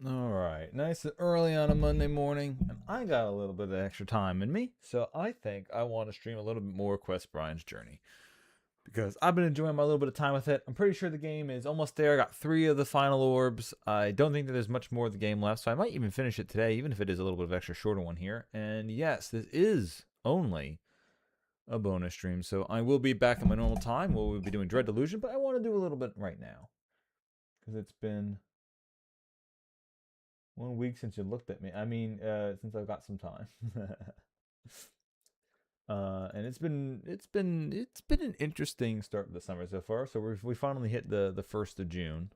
Alright, nice and early on a Monday morning, and I got a little bit of extra time in me, so I think I want to stream a little bit more Quest Brian's Journey. Because I've been enjoying my little bit of time with it. I'm pretty sure the game is almost there. I got 3 of the final orbs. I don't think that there's much more of the game left, so I might even finish it today, even if it is a little bit of extra shorter one here. And yes, this is only a bonus stream, so I will be back at my normal time where we'll be doing Dread Delusion, but I want to do a little bit right now. Because it's been 1 week since you looked at me. I mean, since I've got some time. And it's been an interesting start of the summer so far. So we finally hit the 1st of June.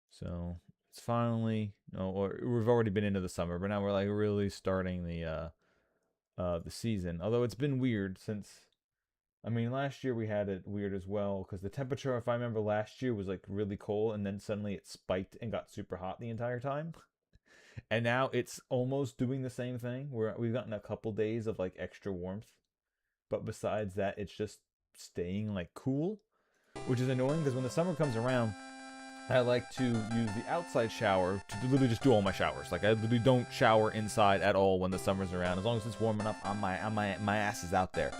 So it's finally, or we've already been into the summer, but now we're like really starting the season. Although it's been weird since, I mean, last year we had it weird as well because the temperature, if I remember, last year was like really cold, and then suddenly it spiked and got super hot the entire time. And now it's almost doing the same thing where we've gotten a couple days of like extra warmth, but besides that, it's just staying like cool, which is annoying because when the summer comes around, I like to use the outside shower to literally just do all my showers. Like I literally don't shower inside at all when the summer's around. As long as it's warm enough, my ass is out there.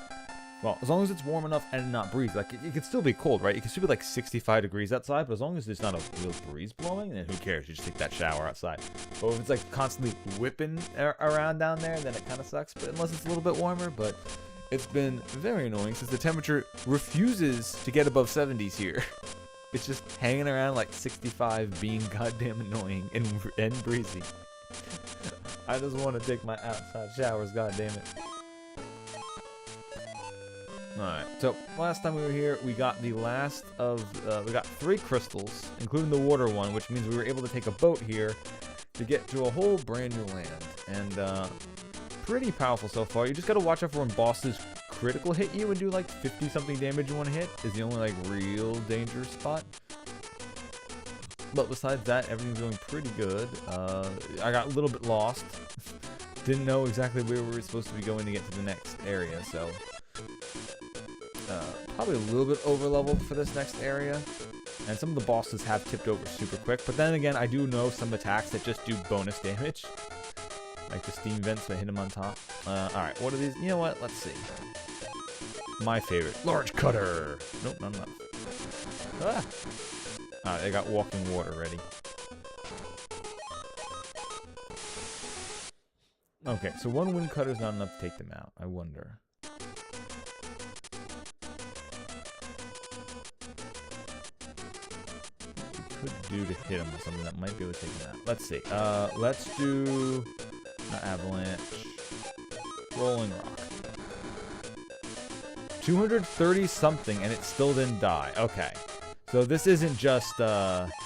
Well, as long as it's warm enough and not breeze. Like it can still be cold, right? It can still be like 65 degrees outside, but as long as there's not a real breeze blowing, then who cares? You just take that shower outside. But if it's like constantly whipping around down there, then it kind of sucks. But unless it's a little bit warmer, but it's been very annoying since the temperature refuses to get above 70s here. It's just hanging around like 65, being goddamn annoying and breezy. I just want to take my outside showers, goddamn it. Alright, so last time we were here, we got the last of, we got 3 crystals, including the water one, which means we were able to take a boat here to get to a whole brand new land. And, pretty powerful so far. You just gotta watch out for when bosses critical hit you and do like 50 something damage in one hit is the only like real danger spot. But besides that, everything's going pretty good. I got a little bit lost. Didn't know exactly where we were supposed to be going to get to the next area, so probably a little bit over leveled for this next area. And some of the bosses have tipped over super quick, but then again, I do know some attacks that just do bonus damage. Like the steam vents that hit him on top. Alright, what are these? You know what? Let's see. My favorite. Large cutter! Nope, not enough. Ah! Alright, they got walking water ready. Okay, so 1 wind cutter is not enough to take them out. I wonder. Could do to hit him with something that might be able to take him out. Let's see. Let's do not avalanche. Rolling rock. 230 something and it still didn't die. Okay. So this isn't just oops.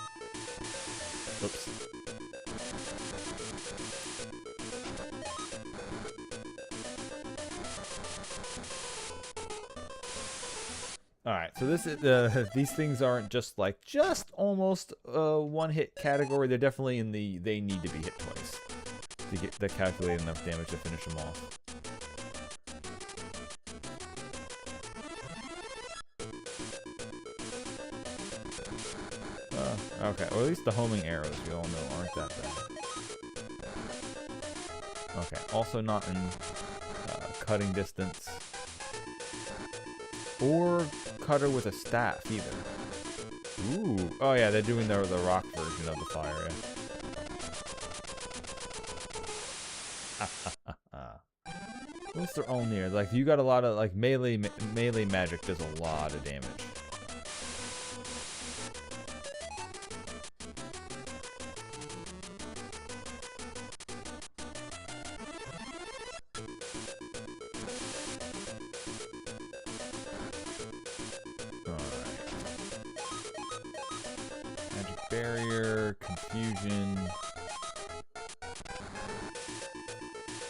Alright, so this is, these things aren't just like, almost one-hit category. They're definitely in the, they need to be hit twice to get the calculated enough damage to finish them off. Okay, or at least the homing arrows, we all know, aren't that bad. Okay, also not in cutting distance. Or cutter with a staff, either. Ooh. Oh yeah, they're doing the rock version of the fire, yeah. Once they're all near, like, you got a lot of, like, melee magic does a lot of damage. Barrier, confusion.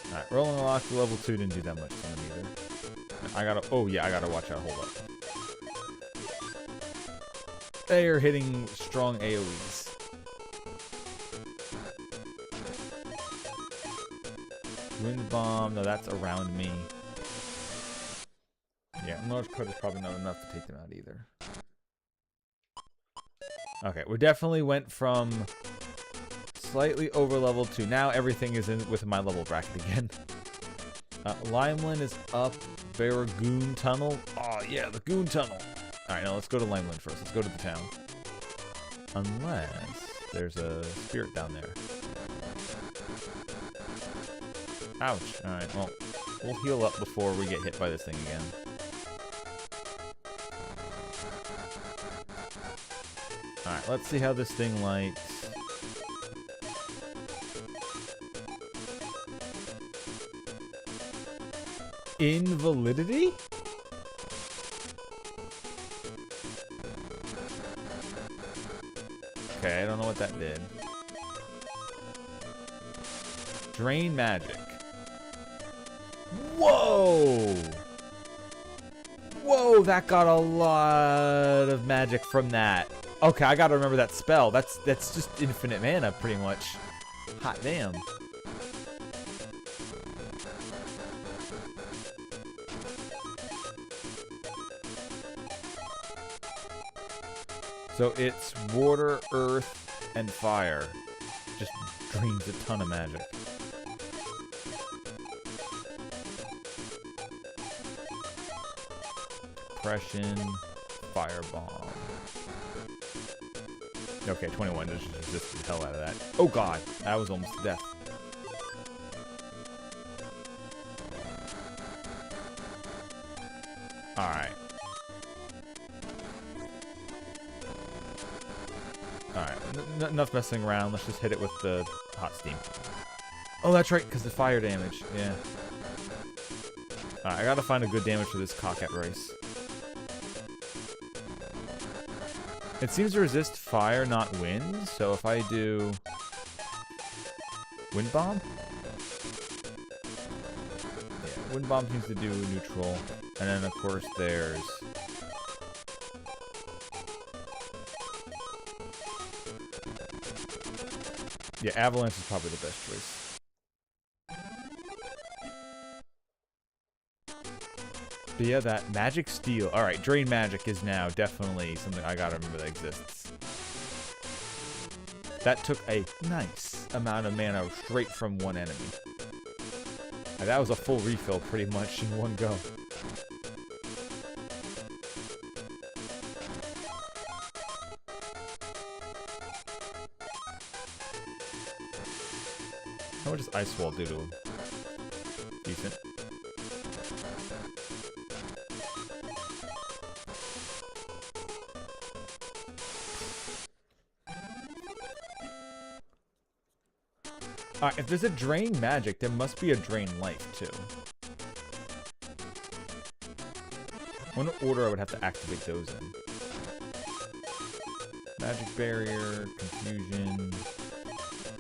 Alright, rolling rock to level 2 didn't do that much to them either. I gotta, oh yeah, I gotta watch out, hold up. They are hitting strong AoEs. Wind bomb, no, that's around me. Yeah, large cut is probably not enough to take them out either. Okay, we definitely went from slightly over level 2. Now everything is in within my level bracket again. Limeland is up. Barragoon Tunnel. Oh, yeah, the Goon Tunnel. Alright, now let's go to Limeland first. Let's go to the town. Unless there's a spirit down there. Ouch. Alright, well, we'll heal up before we get hit by this thing again. Alright, let's see how this thing lights. Invalidity? Okay, I don't know what that did. Drain magic. Whoa! Whoa, that got a lot of magic from that. Okay, I gotta remember that spell. That's just infinite mana, pretty much. Hot damn. So it's water, earth, and fire. Just drains a ton of magic. Depression, firebomb. Okay, 21 just resisted the hell out of that. Oh god, that was almost death. Alright. Alright, enough messing around. Let's just hit it with the hot steam. Oh, that's right, because the fire damage. Yeah. Alright, I gotta find a good damage for this cock at rice. It seems to resist fire, not wind. So if I do wind bomb, yeah, wind bomb seems to do neutral, and then of course there's yeah, avalanche is probably the best choice. But yeah, that magic steel. Alright, drain magic is now definitely something I gotta remember that exists. That took a nice amount of mana straight from one enemy. And that was a full refill pretty much in one go. How much does Ice Wall do to him? Decent. Alright, if there's a drain magic, there must be a drain life too. What order I would have to activate those in? Magic barrier, confusion.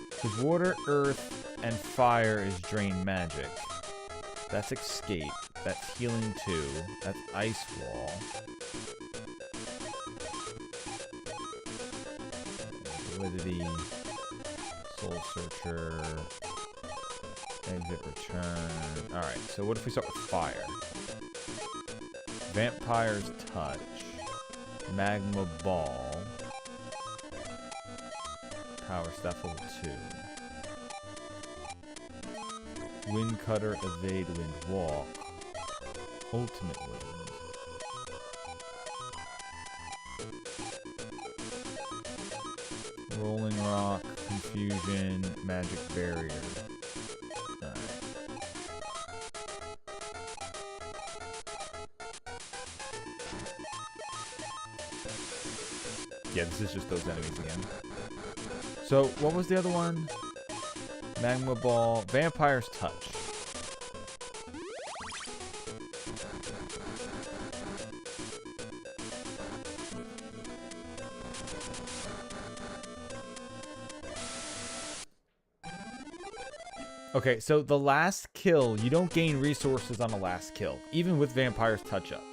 Because water, earth, and fire is drain magic. That's escape. That's healing 2. That's ice wall. Validity. Soul Searcher, exit, return. Alright, so what if we start with fire? Vampire's Touch, Magma Ball, Power Staff level 2, Wind Cutter, Evade, Wind Walk, Ultimate Wind. Rolling Rock, Confusion, Magic Barrier. Alright. Yeah, this is just those enemies again. So, what was the other one? Magma Ball, Vampire's Touch. Okay, so the last kill, you don't gain resources on the last kill, even with Vampire's Touch up.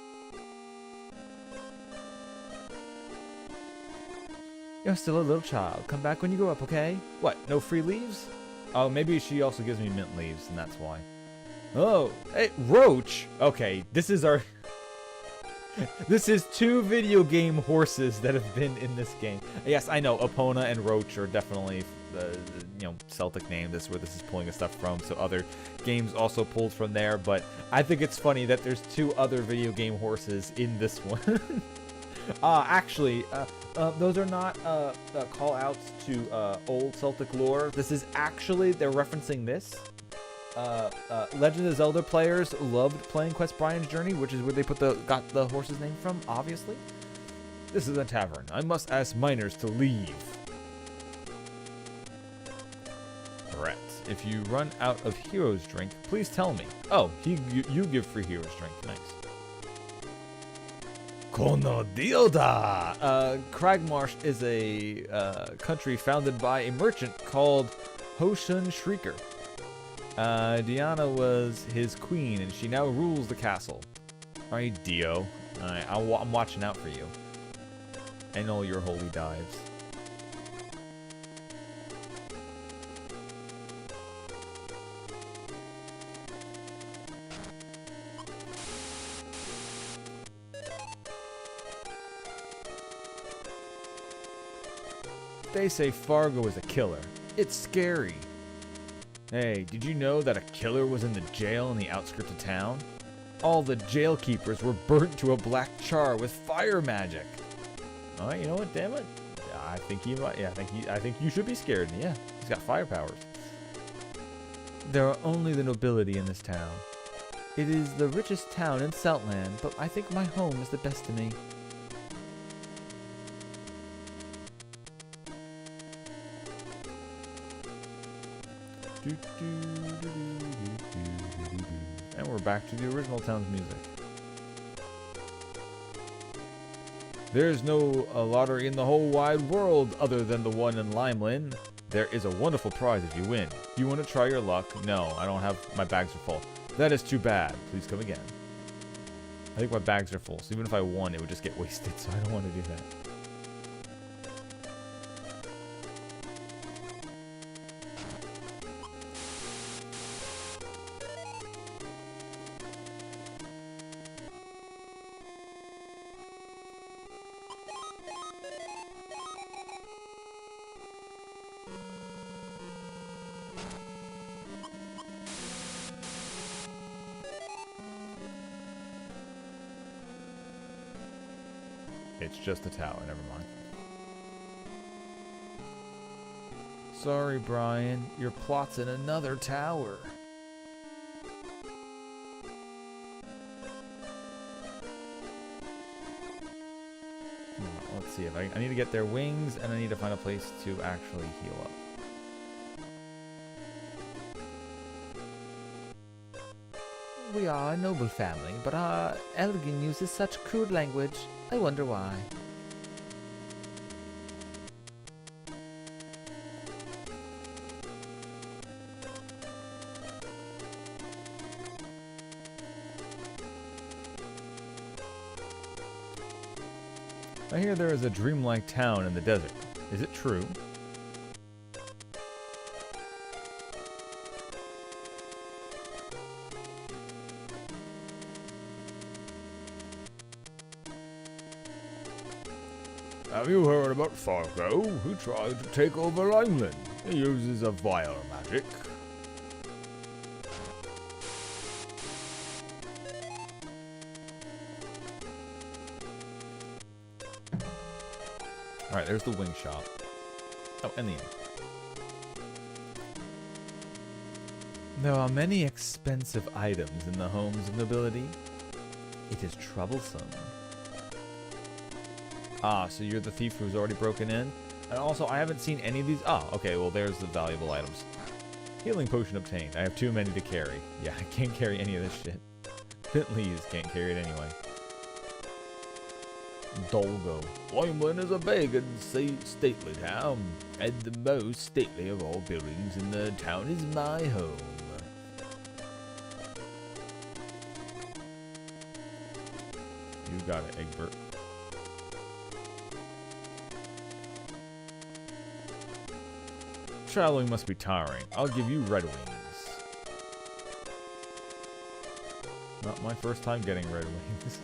You're still a little child. Come back when you grow up, okay? What, no free leaves? Oh, maybe she also gives me mint leaves, and that's why. Oh, hey, Roach! Okay, this is our... This is 2 video game horses that have been in this game. Yes, I know, Epona and Roach are definitely Celtic name. This is where this is pulling the stuff from. So other games also pulled from there. But I think it's funny that there's 2 other video game horses in this one. Actually, those are not call outs to old Celtic lore. This is actually, they're referencing this. Legend of Zelda players loved playing Quest Brian's Journey, which is where they got the horse's name from, obviously. This is a tavern. I must ask miners to leave. Threat. If you run out of hero's drink, please tell me. Oh, you give free hero's drink. Nice. Konodioda! Cragmarsh is a country founded by a merchant called Hoshin Shrieker. Diana was his queen, and she now rules the castle. Alright, Dio. Alright, I'm watching out for you. And all your holy dives. They say Fargo is a killer. It's scary. Hey, did you know that a killer was in the jail in the outskirts of town? All the jail keepers were burnt to a black char with fire magic. Alright, you know what, damn it. I think he might, I think you should be scared. Yeah, he's got fire powers. There are only the nobility in this town. It is the richest town in Southland, but I think my home is the best to me. And we're back to the original town's music. There's no lottery in the whole wide world other than the one in Limelin. There is a wonderful prize if you win. Do you want to try your luck? No, I don't have, my bags are full. That is too bad. Please come again. I think my bags are full, so even if I won, it would just get wasted, so I don't want to do that. It's just a tower, never mind. Sorry, Brian. Your plot's in another tower. Let's see if I need to get their wings, and I need to find a place to actually heal up. We are a noble family, but our Elgin uses such crude language. I wonder why. I hear there is a dreamlike town in the desert. Is it true? Have you heard about Fargo, who tried to take over Limelin? He uses a vile magic. Alright, there's the wing shop. Oh, and the inn. There are many expensive items in the homes of nobility. It is troublesome. Ah, so you're the thief who's already broken in? And also, I haven't seen any of these. Oh, okay, well, there's the valuable items. Healing potion obtained. I have too many to carry. Yeah, I can't carry any of this shit. Bentley's can't carry it anyway. Dolgo. Limelin is a big and stately town. And the most stately of all buildings in the town is my home. You got it, Egbert. Traveling must be tiring. I'll give you Red Wings. Not my first time getting Red Wings.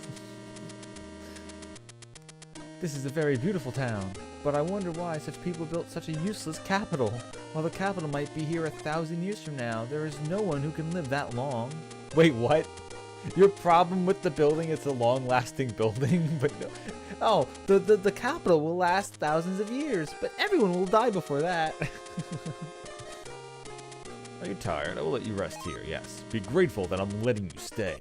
This is a very beautiful town, but I wonder why such people built such a useless capital. While the capital might be here 1,000 years from now, there is no one who can live that long. Wait, what? Your problem with the building is a long-lasting building, but no. Oh, the capital will last thousands of years, but everyone will die before that. Are you tired? I will let you rest here, yes. Be grateful that I'm letting you stay.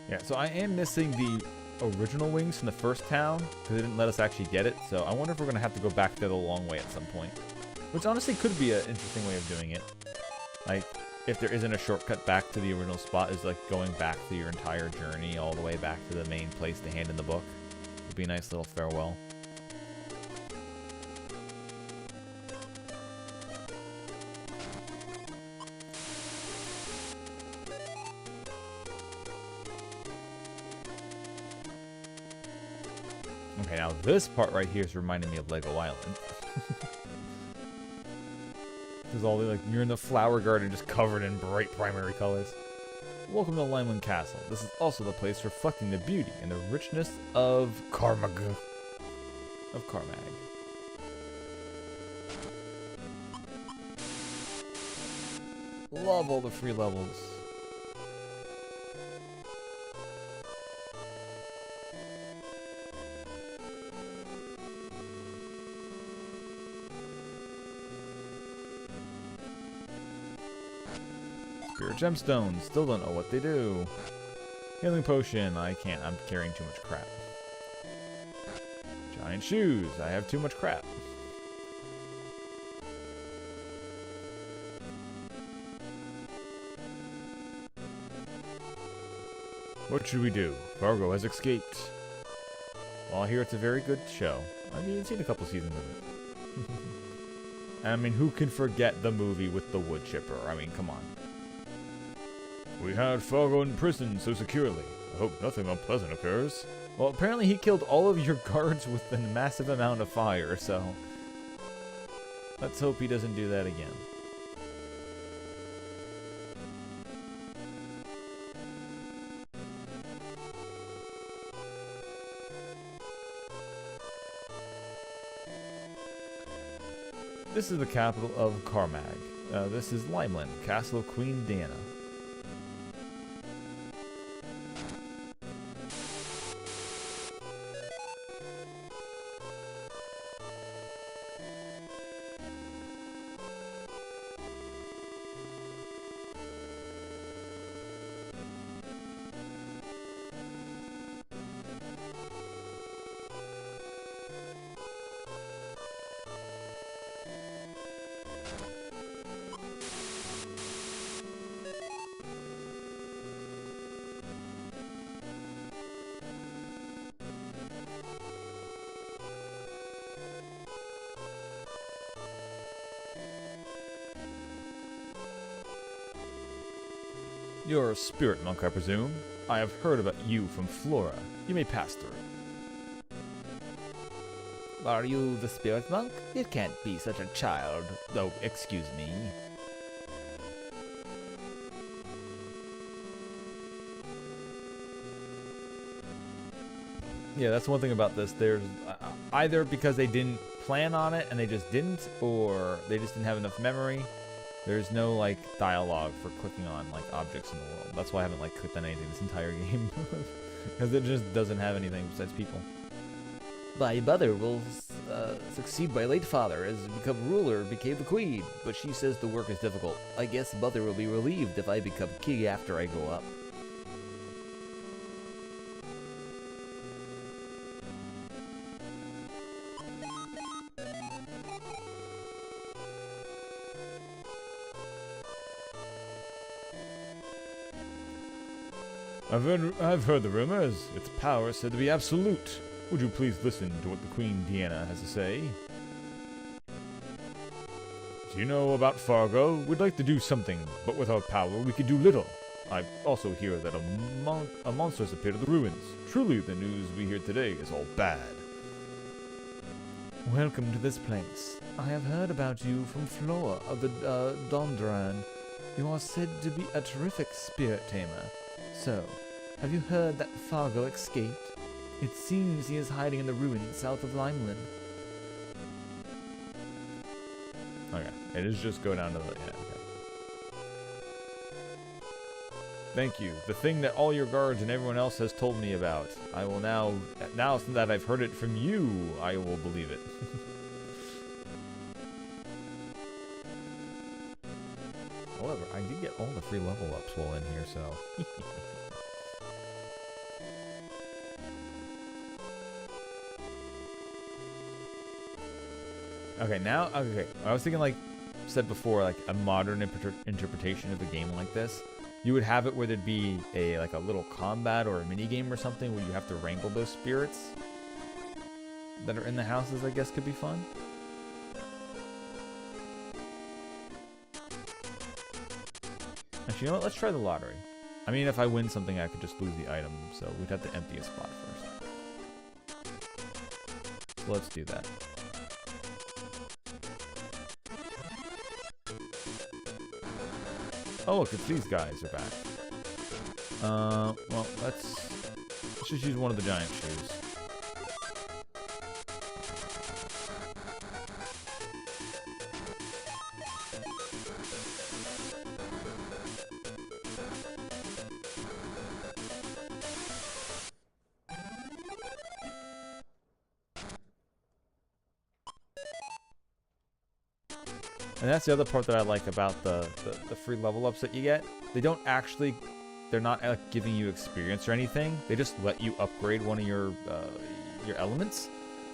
Yeah, so I am missing the original wings from the first town because they didn't let us actually get it. So I wonder if we're going to have to go back there the long way at some point. Which honestly could be an interesting way of doing it. Like, if there isn't a shortcut back to the original spot, is like going back through your entire journey all the way back to the main place to hand in the book. Would be a nice little farewell. Okay, now this part right here is reminding me of Lego Island. Because all the, like, you're in the flower garden just covered in bright primary colors. Welcome to Limeland Castle. This is also the place reflecting the beauty and the richness of Carmag. Love all the free levels. Spirit gemstones, still don't know what they do. Healing potion, I can't, I'm carrying too much crap. Giant shoes, I have too much crap. What should we do? Fargo has escaped. Well, I hear it's a very good show. I've even seen a couple seasons of it. I mean, who can forget the movie with the wood chipper? I mean, come on. We had Fargo in prison so securely. I hope nothing unpleasant occurs. Well, apparently he killed all of your guards with a massive amount of fire, so... let's hope he doesn't do that again. This is the capital of Carmag. This is Limeland, Castle of Queen Diana. You're a spirit monk, I presume. I have heard about you from Flora. You may pass through. Are you the spirit monk? It can't be such a child. Oh, excuse me. Yeah, that's one thing about this. There's either because they didn't plan on it and they just didn't, or they just didn't have enough memory. There's no, like, dialogue for clicking on, like, objects in the world. That's why I haven't, like, clicked on anything this entire game. Because it just doesn't have anything besides people. My mother will succeed my late father as become ruler, became the queen. But she says the work is difficult. I guess mother will be relieved if I become king after I go up. I've heard the rumors. Its power is said to be absolute. Would you please listen to what the Queen Deanna has to say? Do you know about Fargo? We'd like to do something, but with our power we could do little. I also hear that a monster has appeared in the ruins. Truly, the news we hear today is all bad. Welcome to this place. I have heard about you from Flora of the Dondran. You are said to be a terrific spirit tamer. So, have you heard that Fargo escaped? It seems he is hiding in the ruins south of Limeland. Okay, it is just go down to the... Yeah, okay. Thank you. The thing that all your guards and everyone else has told me about. I will now that I've heard it from you, I will believe it. However, I did get all the free level ups while in here, so... Okay, now, okay, I was thinking, like said before, like a modern interpretation of a game like this. You would have it where there'd be like a little combat or a mini game or something where you have to wrangle those spirits that are in the houses. I guess could be fun. Actually, you know what? Let's try the lottery. I mean, if I win something, I could just lose the item, so we'd have to empty a spot first. So let's do that. Oh look, it's these guys are back. Well, let's just use one of the giant shoes. And that's the other part that I like about the free level ups that you get. They don't actually, they're not like giving you experience or anything. They just let you upgrade one of your elements.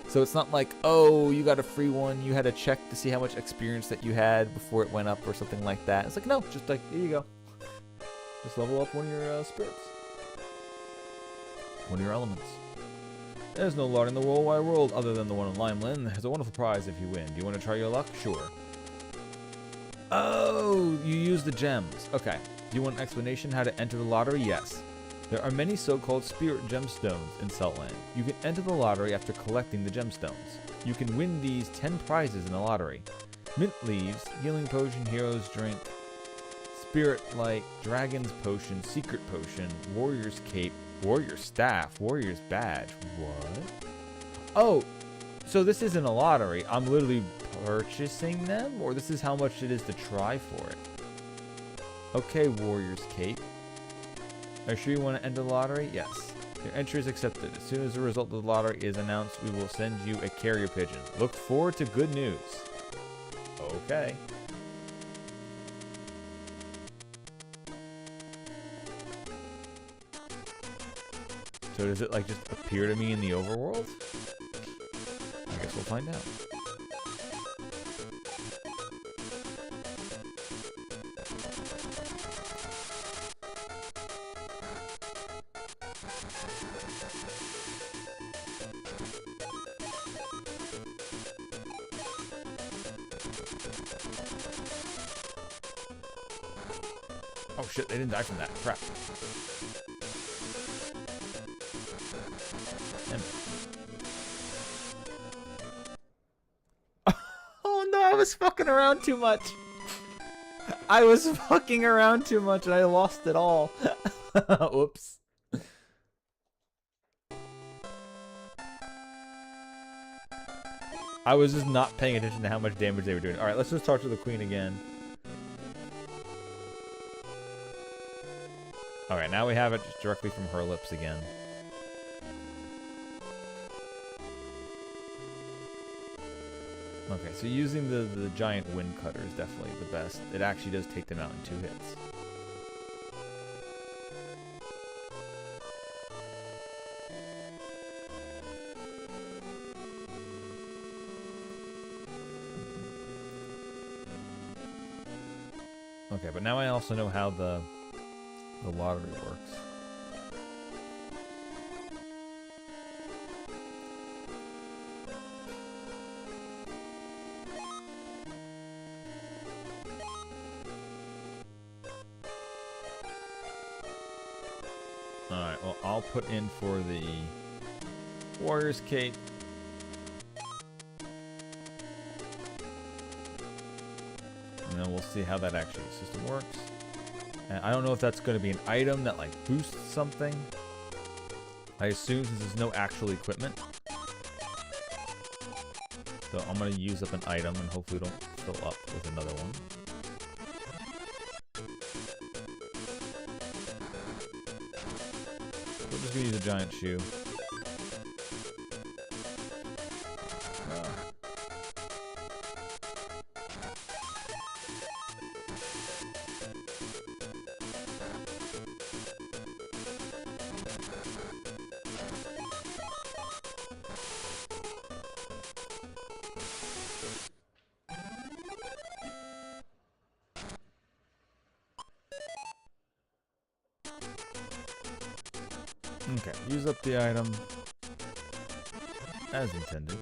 So it's not like, oh, you got a free one, you had to check to see how much experience that you had before it went up or something like that. It's like, no, just like, here you go. Just level up one of your spirits. One of your elements. There's no lottery in the whole wide world other than the one in Limeland. There's a wonderful prize if you win. Do you want to try your luck? Sure. Oh, you use the gems. Okay. Do you want an explanation how to enter the lottery? Yes. There are many so-called spirit gemstones in Saltland. You can enter the lottery after collecting the gemstones. You can win these 10 prizes in the lottery. Mint leaves, healing potion, hero's drink, spirit light, dragon's potion, secret potion, warrior's cape, warrior staff, warrior's badge. What? Oh, so this isn't a lottery. I'm literally purchasing them, or this is how much it is to try for it. Okay, warrior's cape. Are you sure you want to enter the lottery? Yes. Your entry is accepted. As soon as the result of the lottery is announced, we will send you a carrier pigeon. Look forward to good news. Okay. So does it like just appear to me in the overworld? I guess we'll find out. Oh shit, they didn't die from that. Crap. Oh no, I was fucking around too much. I was fucking around too much and I lost it all. Oops. I was just not paying attention to how much damage they were doing. Alright, let's just talk to the queen again. Alright, now we have it just directly from her lips again. Okay, so using the giant wind cutter is definitely the best. It actually does take them out in 2 hits. Okay, but now I also know how the lottery works. I'll put in for the Warrior's Cape. And then we'll see how that actually system works. And I don't know if that's going to be an item that like boosts something. I assume since there's no actual equipment. So I'm going to use up an item and hopefully don't fill up with another one. We're just going to use a giant shoe. Okay, use up the item as intended.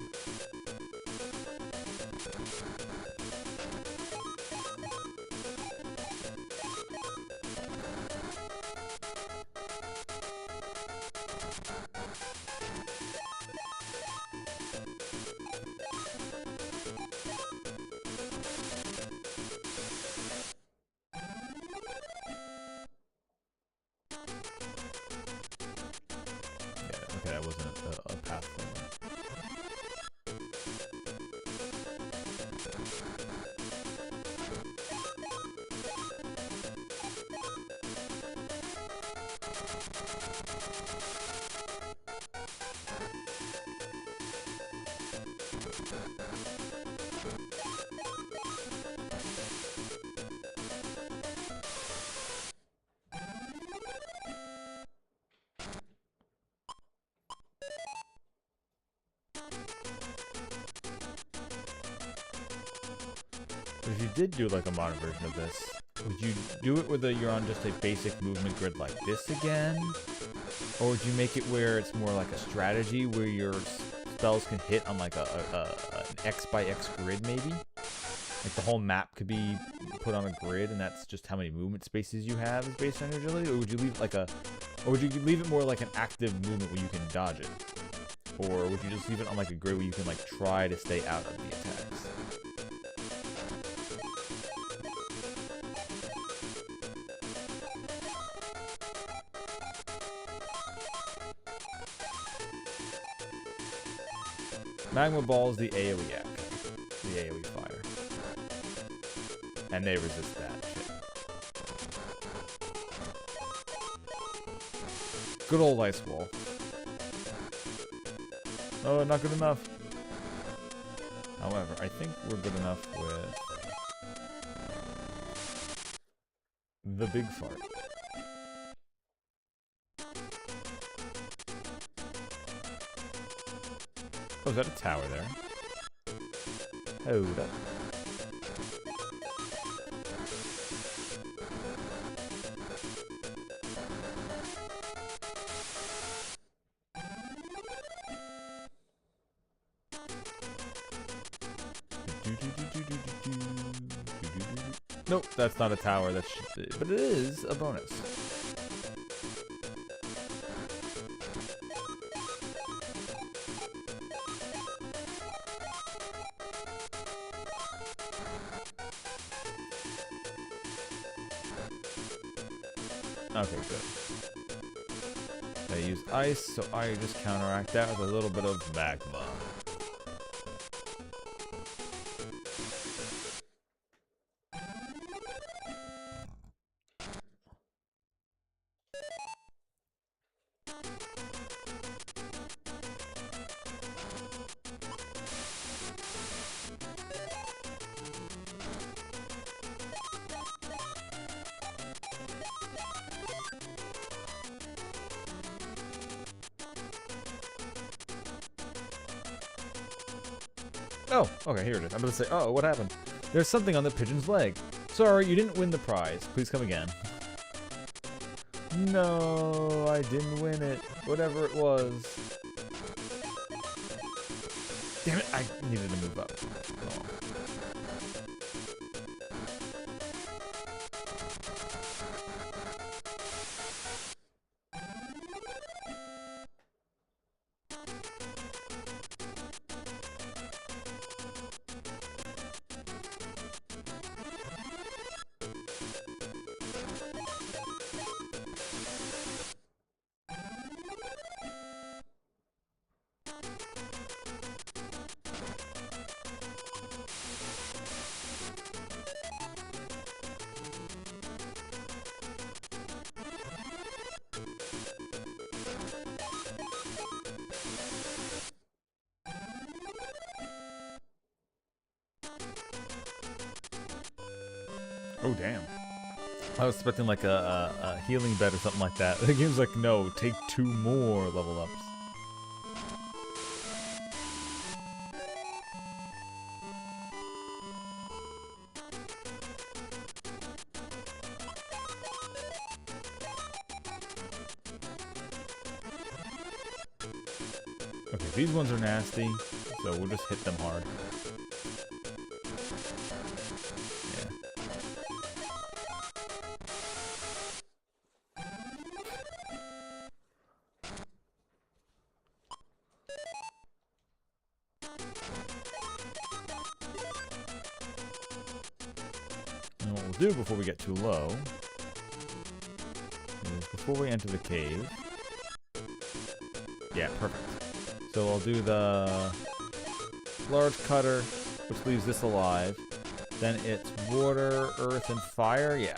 Okay, that wasn't a path for me. But if you did do like a modern version of this, would you do it where you're on just a basic movement grid like this again? Or would you make it where it's more like a strategy where your spells can hit on like an X by X grid maybe? Like the whole map could be put on a grid and that's just how many movement spaces you have is based on your agility? Or would you leave like or would you leave it more like an active movement where you can dodge it? Or would you just leave it on like a grid where you can like try to stay out of the attacks? Magma Ball is the AoE yak. The AoE fire. And they resist that shit. Good old Ice Wall. Oh, not good enough. However, I think we're good enough with the Big Fart. Oh, is that a tower there? Hold up. Nope, that's not a tower. That's but it is a bonus. Okay, good. I use ice, so I just counteract that with a little bit of magma. Oh, okay, here it is. I'm gonna say, oh, what happened? There's something on the pigeon's leg. Sorry, you didn't win the prize. Please come again. No, I didn't win it. Whatever it was. Damn it, I needed to move up. Oh. Oh, damn. I was expecting like a healing bed or something like that. The game's like, no, take 2 more level ups. Okay, these ones are nasty, so we'll just hit them hard. And what we'll do before we get too low is before we enter the cave. Yeah, perfect. So I'll do the large cutter, which leaves this alive. Then it's water, earth, and fire. Yeah.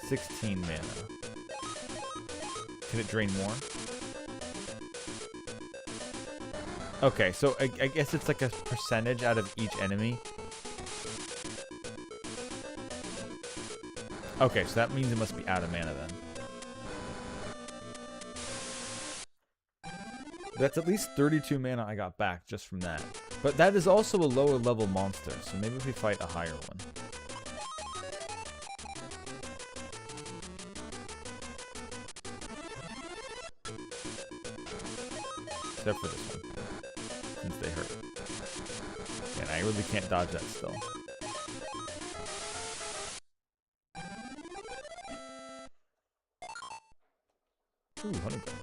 16 mana. Can it drain more? Okay, so I guess it's like a percentage out of each enemy. Okay, so that means it must be out of mana then. That's at least 32 mana I got back just from that. But that is also a lower level monster, so maybe if we fight a higher one. Except for this one, since they hurt. And I really can't dodge that still. Ooh, honeycomb.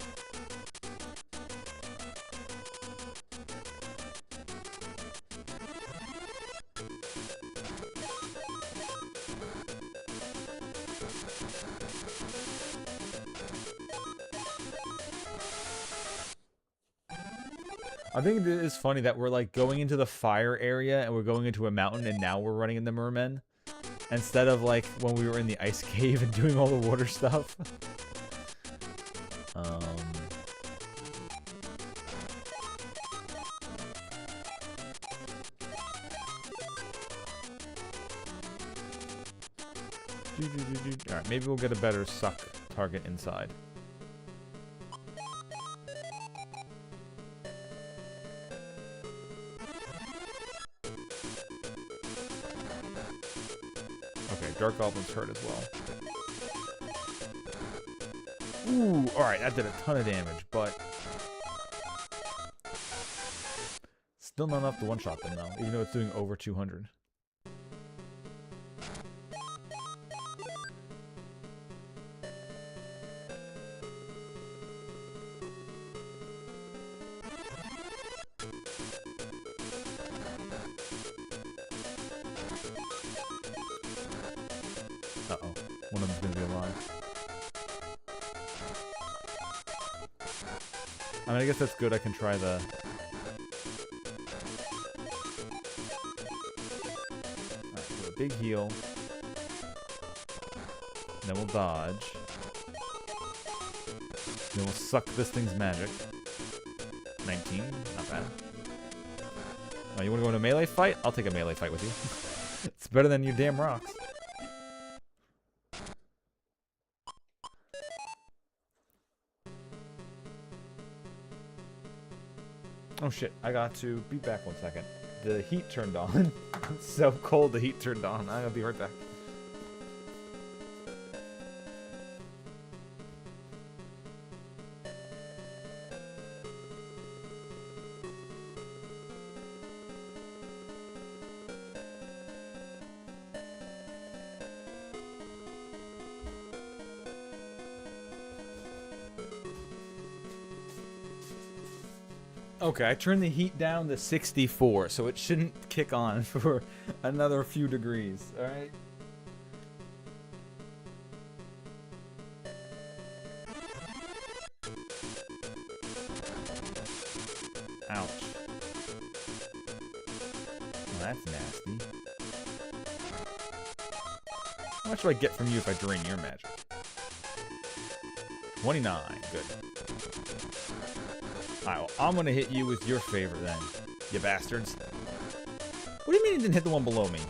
I think it is funny that we're like going into the fire area and we're going into a mountain and now we're running in the mermen. Instead of like when we were in the ice cave and doing all the water stuff. Alright, maybe we'll get a better suck target inside. Okay, Dark Goblin's hurt as well. Ooh, alright, that did a ton of damage, but still not enough to one-shot them though, even though it's doing over 200. Uh-oh. One of them's gonna be alive. I mean, I guess that's good. I can try the... Alright, so a big heal. Then we'll dodge. Then we'll suck this thing's magic. 19. Not bad. Oh, you wanna go in a melee fight? I'll take a melee fight with you. It's better than your damn rocks. Oh shit, I got to be back 1 second. The heat turned on. It's so cold, the heat turned on. I'm gonna be right back. Okay, I turned the heat down to 64, so it shouldn't kick on for another few degrees, alright? Ouch. Well, that's nasty. How much do I get from you if I drain your magic? 29, good. Alright, well, I'm gonna hit you with your favorite then, you bastards. What do you mean it didn't hit the one below me?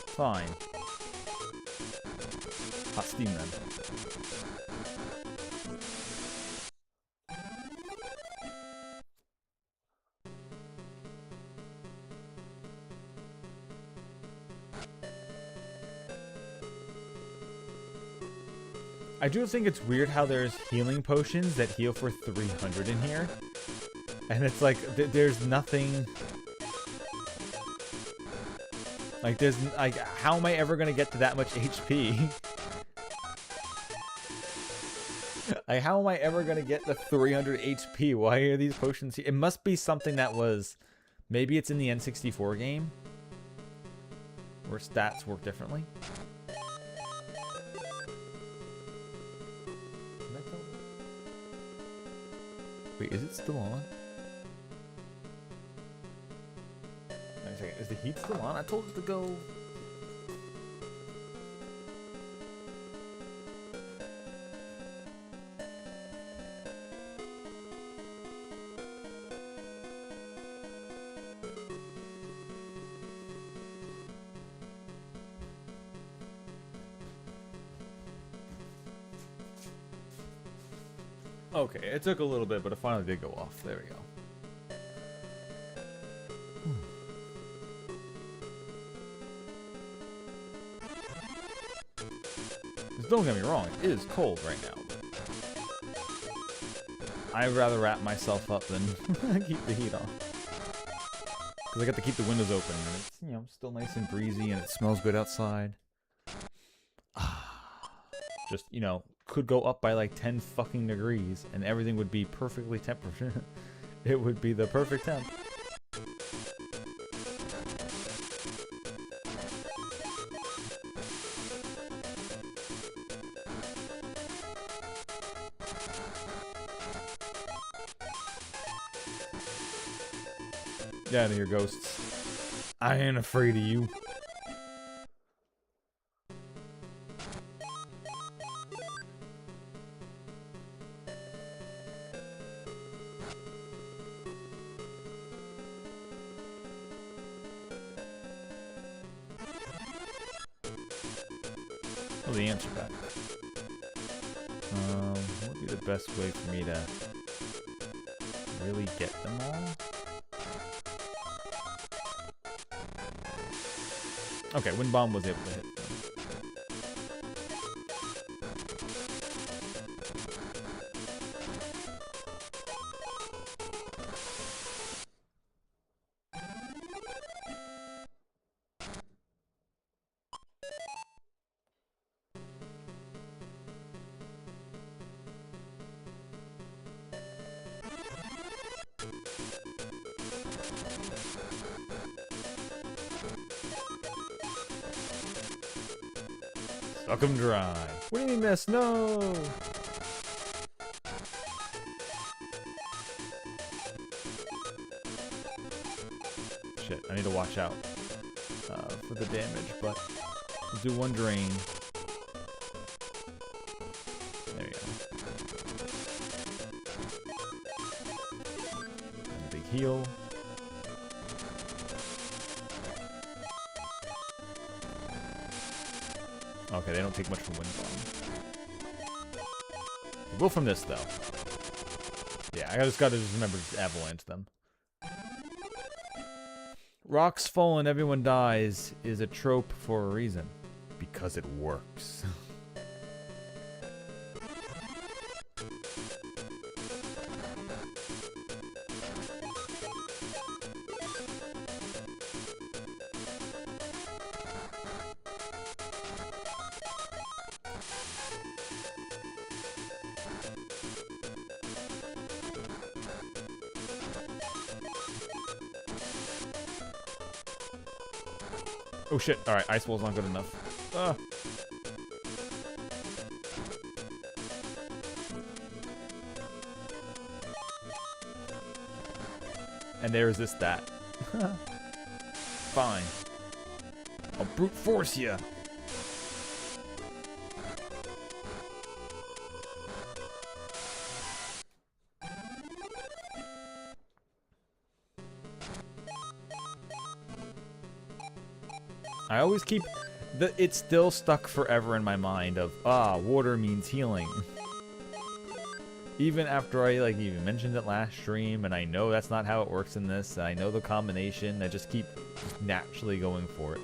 Fine. Hot steam then. I do think it's weird how there's healing potions that heal for 300 in here. And it's like, there's nothing... Like, how am I ever gonna get to that much HP? Like, how am I ever gonna get the 300 HP? Why are these potions here? It must be something that was... Maybe it's in the N64 game? Where stats work differently? Wait, is it still on? Wait a second, is the heat still on? I told it to go... Okay, it took a little bit, but it finally did go off. There we go. Don't get me wrong, it is cold right now. I'd rather wrap myself up than keep the heat on. Because I got to keep the windows open, and it's, you know, still nice and breezy, and it smells good outside. Just, you know, could go up by like 10 fucking degrees, and everything would be perfectly tempered. It would be the perfect temp. Get out of here, ghosts. I ain't afraid of you. Well, the answer back. What would be the best way for me to really get them all? Okay, Wind Bomb was able to hit them. Suck 'em dry. What do you mean, miss? No! Shit, I need to watch out for the damage, but I'll do one drain. There you go. And a big heal. Okay, they don't take much from Wind Bomb. They will from this, though. Yeah, I just gotta remember to avalanche them. Rocks fall and everyone dies is a trope for a reason. Because it works. Oh shit, alright, Ice Wall's not good enough. Ah. And they resist that. Fine. I'll brute force you. I always keep it's still stuck forever in my mind of water means healing. Even after I like even mentioned it last stream, and I know that's not how it works in this. I know the combination. I just keep naturally going for it.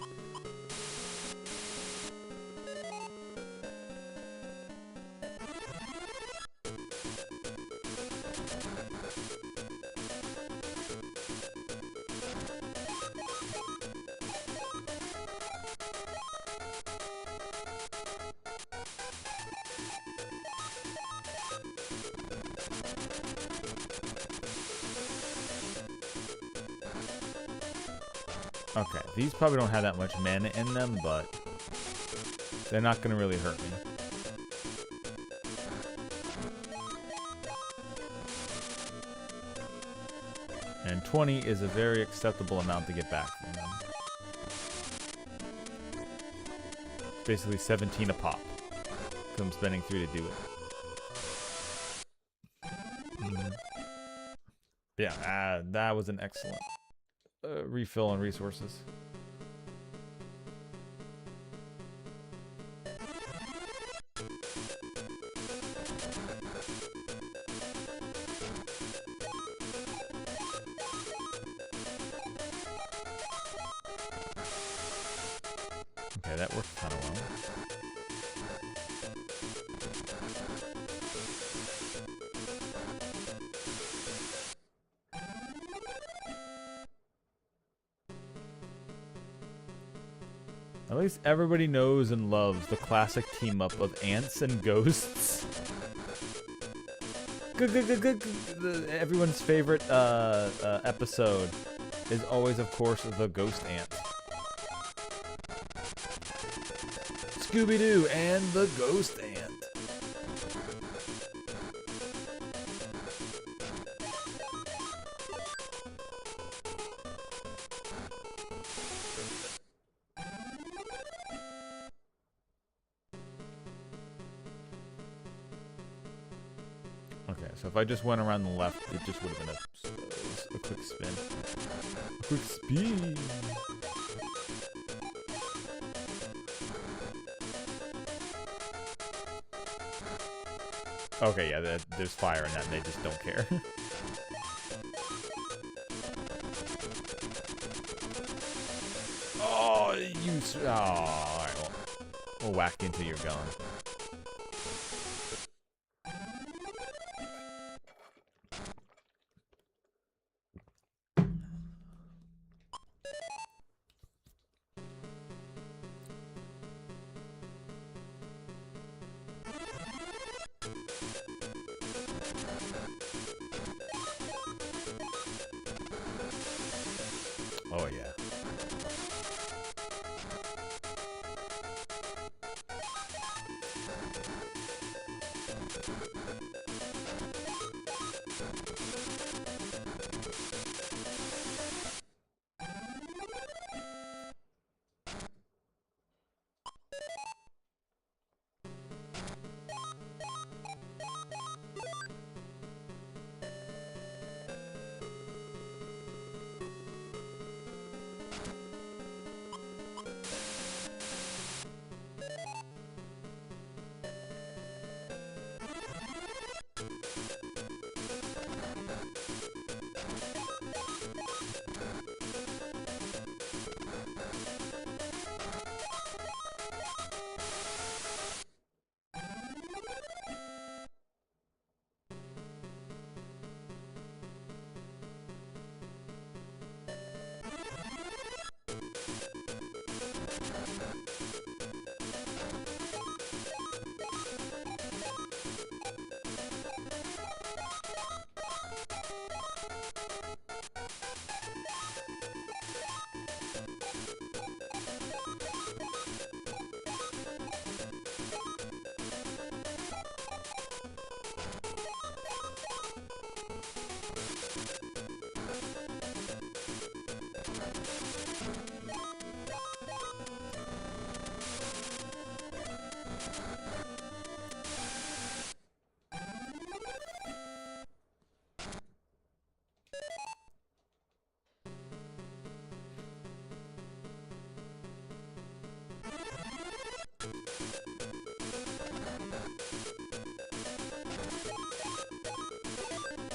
Okay, these probably don't have that much mana in them, but they're not going to really hurt me. And 20 is a very acceptable amount to get back from them. Basically 17 a pop. I'm spending 3 to do it. Yeah, that was an excellent refill on resources. Okay, that worked kind of well. At least everybody knows and loves the classic team up of ants and ghosts. Everyone's favorite episode is always, of course, the ghost ant. Scooby-Doo and the ghost ant. Okay, so if I just went around the left, it just would have been a quick spin. A quick spin. Okay, yeah, there's fire in that, and they just don't care. Oh, you... Oh, alright, well, we'll whack you until you're gone. Oh, yeah.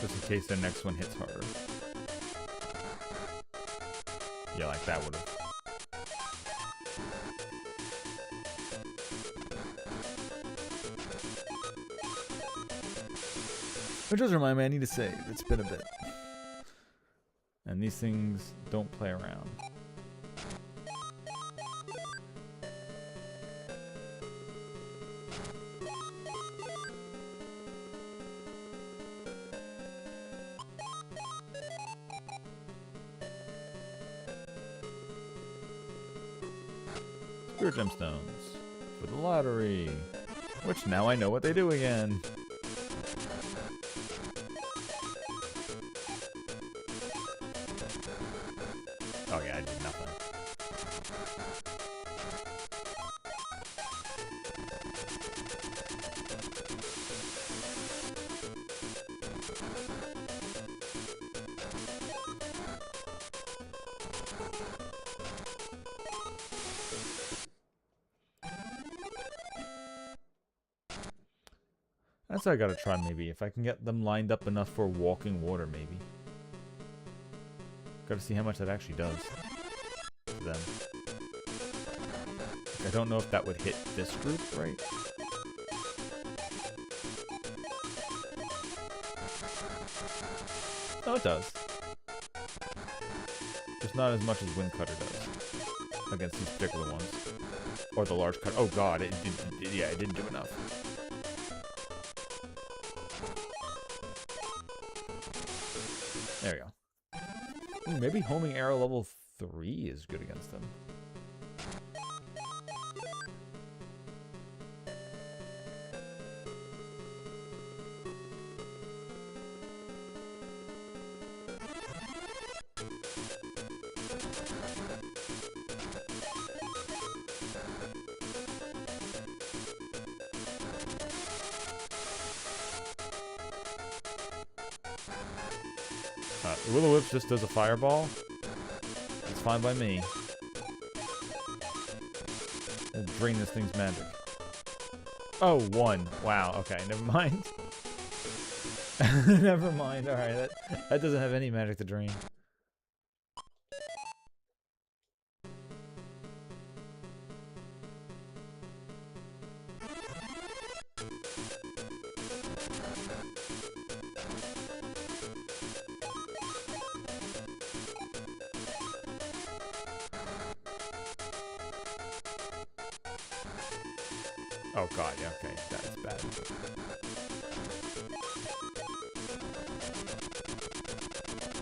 Just in case the next one hits harder. Yeah, like that would have. Which does remind me, I need to save. It's been a bit. And these things don't play around. Spirit gemstones for the lottery, which now I know what they do again. Oh yeah, I did nothing. That's what I gotta try, maybe. If I can get them lined up enough for walking water, maybe. Gotta see how much that actually does to them. I don't know if that would hit this group, right? Oh, it does. Just not as much as Wind Cutter does against these particular ones. Or the large cutter. Oh god, it didn't do enough. There we go. Ooh, maybe homing arrow level 3 is good against them. Will-O-Wisp just does a fireball. It's fine by me. We'll drain this thing's magic. Oh, 1. Wow, okay, never mind. Never mind, alright, that doesn't have any magic to drain. Oh god, yeah, okay, that's bad.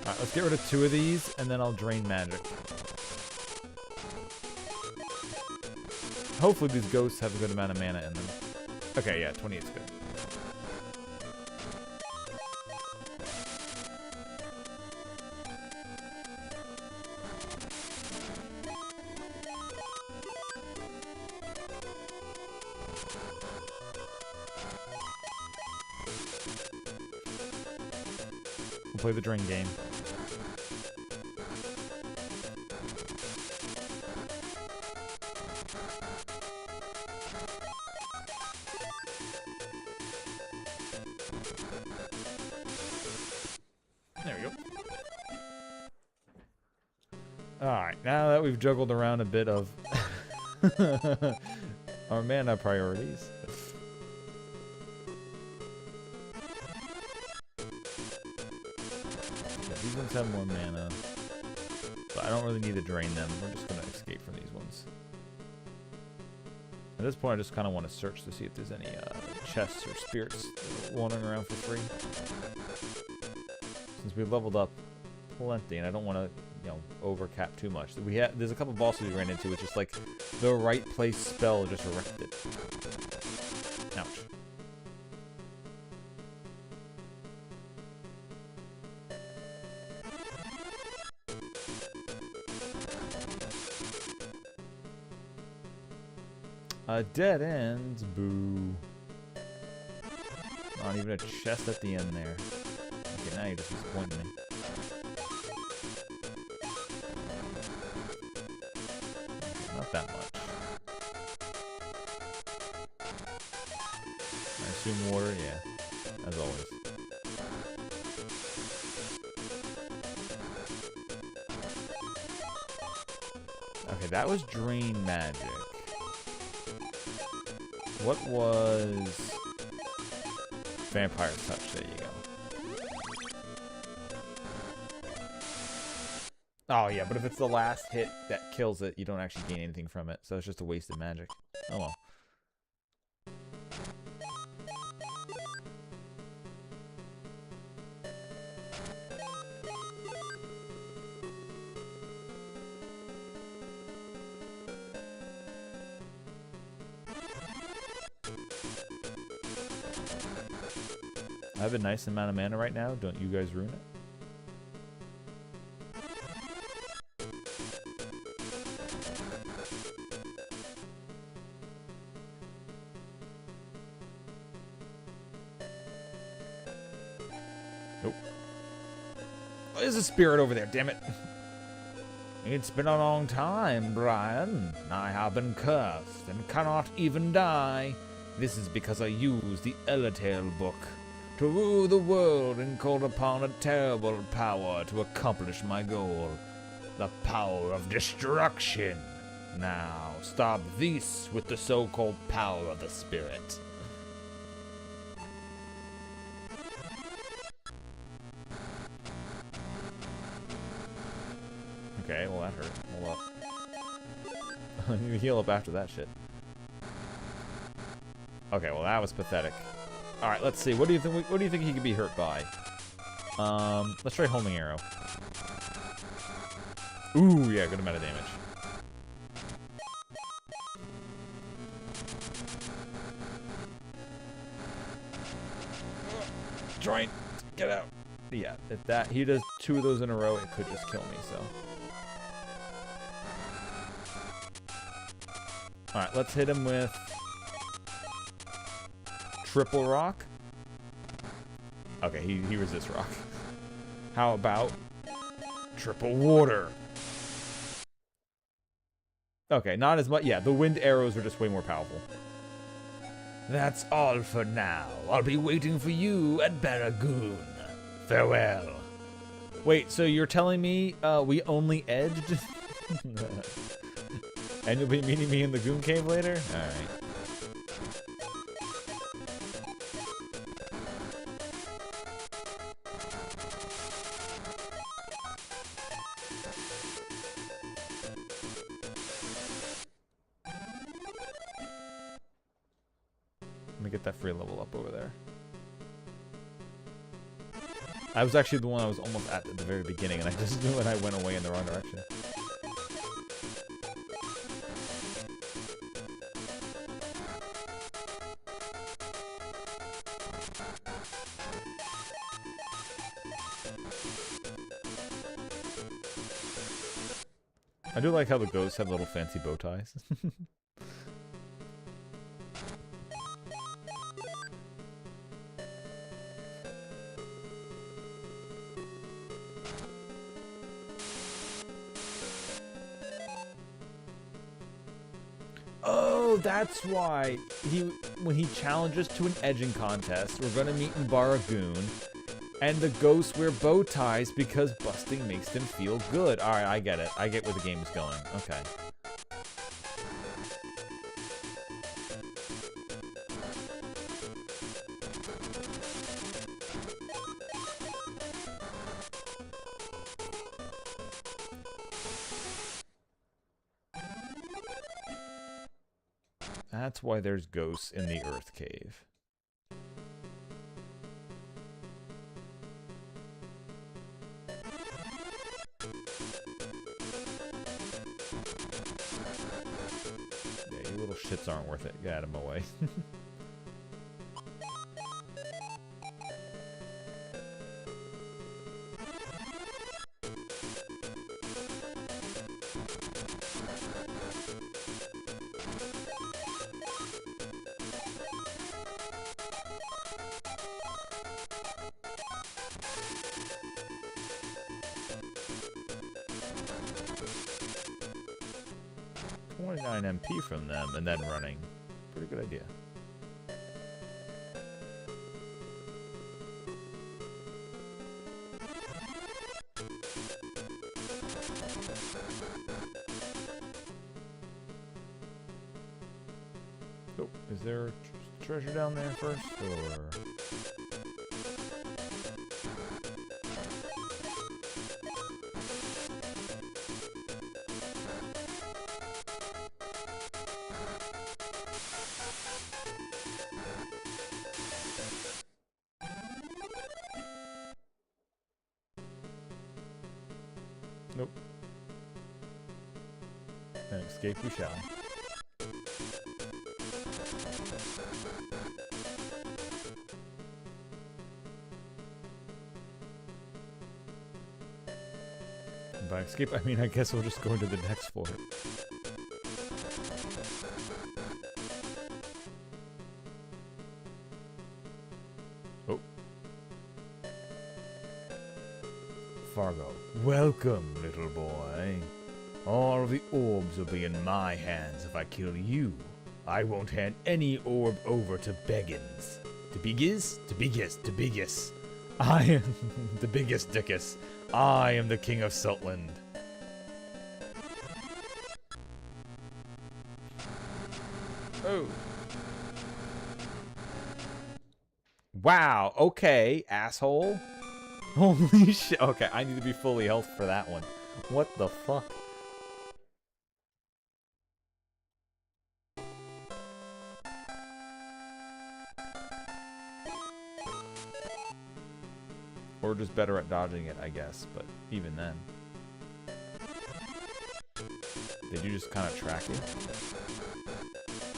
Alright, let's get rid of 2 of these, and then I'll drain magic. Hopefully these ghosts have a good amount of mana in them. Okay, yeah, 28 is good. Play the drain game. There we go. Alright, now that we've juggled around a bit of our mana priorities. These ones have more mana, but I don't really need to drain them. We're just going to escape from these ones. At this point, I just kind of want to search to see if there's any chests or spirits wandering around for free. Since we leveled up plenty, and I don't want to, you know, overcap too much. There's a couple bosses we ran into, which is like the right place spell just wrecked it. Ouch. Dead ends, boo. Not even a chest at the end there. Okay, now you're just disappointing me. Not that much. I assume water, yeah. As always. Okay, that was Drain Magic. What was Vampire Touch? There you go. Oh, yeah, but if it's the last hit that kills it, you don't actually gain anything from it. So it's just a waste of magic. Oh, well. I have a nice amount of mana right now. Don't you guys ruin it. Nope. Oh, there's a spirit over there, damn it. It's been a long time, Brian. I have been cursed and cannot even die. This is because I used the Elatail book to rule the world and called upon a terrible power to accomplish my goal. The power of destruction. Now, stop this with the so-called power of the spirit. Okay, well that hurt. Hold up. I need to heal up after that shit. Okay, well that was pathetic. All right, let's see. What do you think? What do you think he could be hurt by? Let's try homing arrow. Ooh, yeah, good amount of damage. Trying, get out. Yeah, if that he does 2 of those in a row, it could just kill me. So. All right, let's hit him with triple rock. Okay, he resists rock. How about triple water? Okay, not as much. Yeah, the wind arrows are just way more powerful. That's all for now. I'll be waiting for you at Barragoon. Farewell. Wait, so you're telling me we only edged? And you'll be meeting me in the Goon Cave later? Alright. Let me get that free level up over there. I was actually the one I was almost at the very beginning, and I just knew and I went away in the wrong direction. I do like how the ghosts have little fancy bow ties. Oh, that's why when he challenges to an edging contest, we're gonna meet in Barragoon. And the ghosts wear bow ties because busting makes them feel good. Alright, I get it. I get where the game is going. Okay. That's why there's ghosts in the Earth Cave. Shits aren't worth it. Get him away. MP from them and then running. Pretty good idea. Oh, is there treasure down there first, or? Nope. And escape we shall. And by escape, I mean I guess we'll just go into the next floor. Oh. Fargo. Welcome, little boy. All of the orbs will be in my hands if I kill you. I won't hand any orb over to Beggins. To Biggis? To Biggis, to Biggis. I am the biggest dickus. I am the king of Saltland. Oh. Wow, okay, asshole. Holy shit. Okay, I need to be fully health for that one. What the fuck? Or just better at dodging it, I guess, but even then. Did you just kind of track it?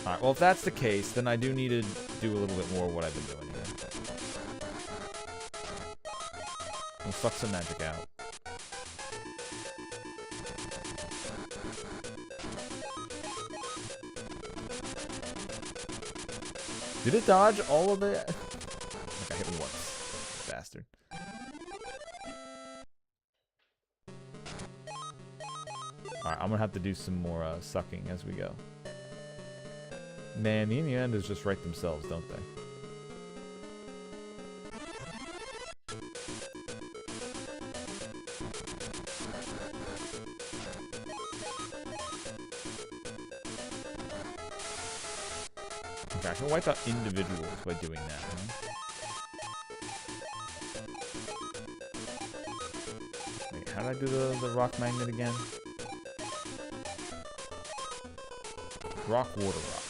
Alright, well if that's the case, then I do need to do a little bit more of what I've been doing here. We'll suck some magic out. Did it dodge all of it? Okay, I hit me once. Bastard. Alright, I'm gonna have to do some more sucking as we go. Man, the Innuendos just write themselves, don't they? Okay, I can wipe out individuals by doing that, huh? Wait, how did I do the rock magnet again? Rock, water, rock.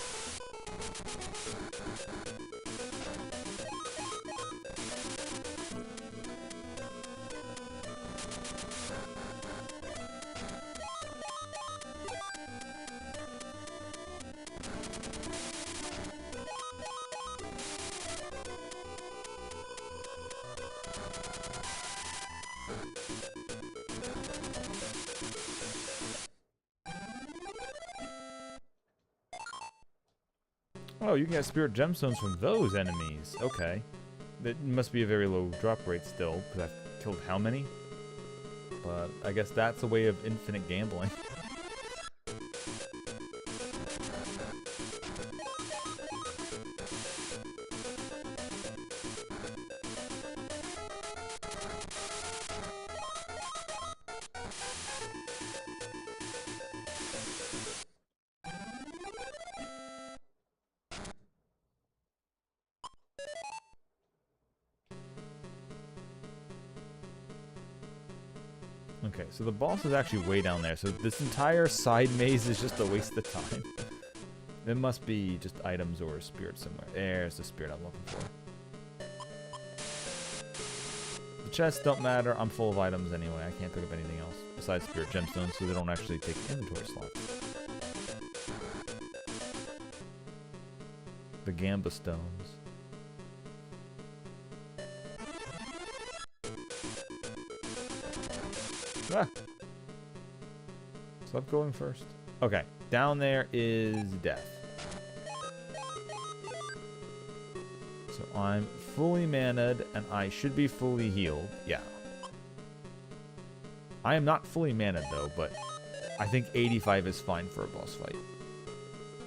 Oh, you can get spirit gemstones from those enemies. Okay. That must be a very low drop rate still, because I've killed how many? But I guess that's a way of infinite gambling. Okay, so the boss is actually way down there, so this entire side maze is just a waste of time. There must be just items or a spirit somewhere. There's the spirit I'm looking for. The chests don't matter, I'm full of items anyway, I can't pick up anything else besides spirit gemstones, so they don't actually take inventory slots. The Gamba stones. Ah. Stop going first. Okay, down there is death. So I'm fully maned and I should be fully healed. Yeah. I am not fully maned though, but I think 85 is fine for a boss fight.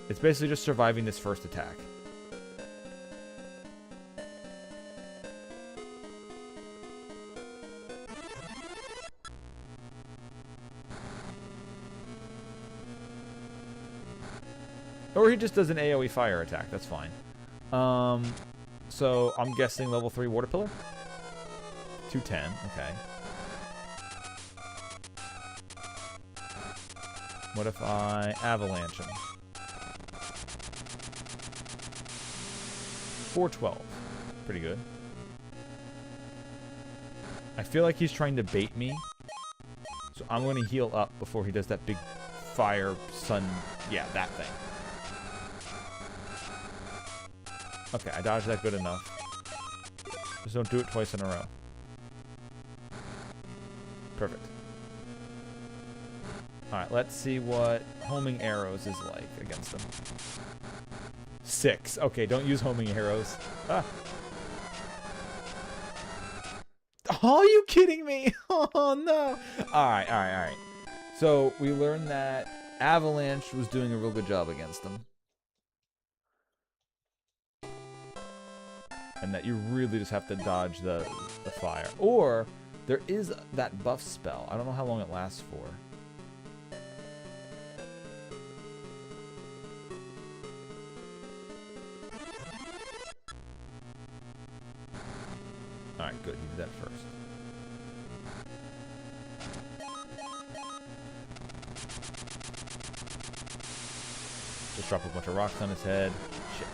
It's basically just surviving this first attack. Or he just does an AoE fire attack. That's fine. So I'm guessing level 3 water pillar. 210. Okay. What if I avalanche him? 412. Pretty good. I feel like he's trying to bait me. So I'm going to heal up before he does that big fire sun. Yeah, that thing. Okay, I dodged that good enough. Just don't do it twice in a row. Perfect. Alright, let's see what homing arrows is like against them. 6. Okay, don't use homing arrows. Ah. Oh, are you kidding me? Oh, no. Alright, alright, alright. So, we learned that Avalanche was doing a real good job against them. And that you really just have to dodge the fire. Or, there is that buff spell. I don't know how long it lasts for. Alright, good. He did that first. Just drop a bunch of rocks on his head. Shit.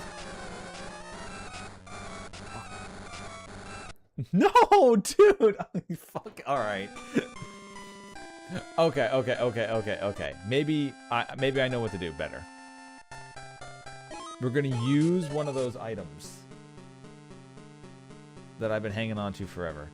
No, dude! Fuck. Alright. Okay. Maybe I know what to do better. We're gonna use one of those items that I've been hanging on to forever.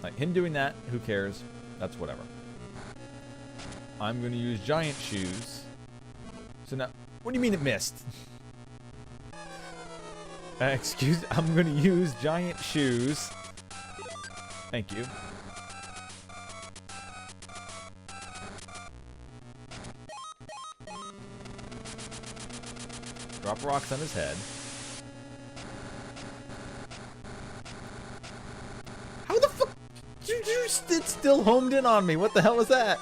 Like, him doing that, who cares? That's whatever. I'm gonna use giant shoes. So now, what do you mean it missed? I'm gonna use giant shoes. Thank you. Drop rocks on his head. How the fuck? It's still homed in on me. What the hell was that?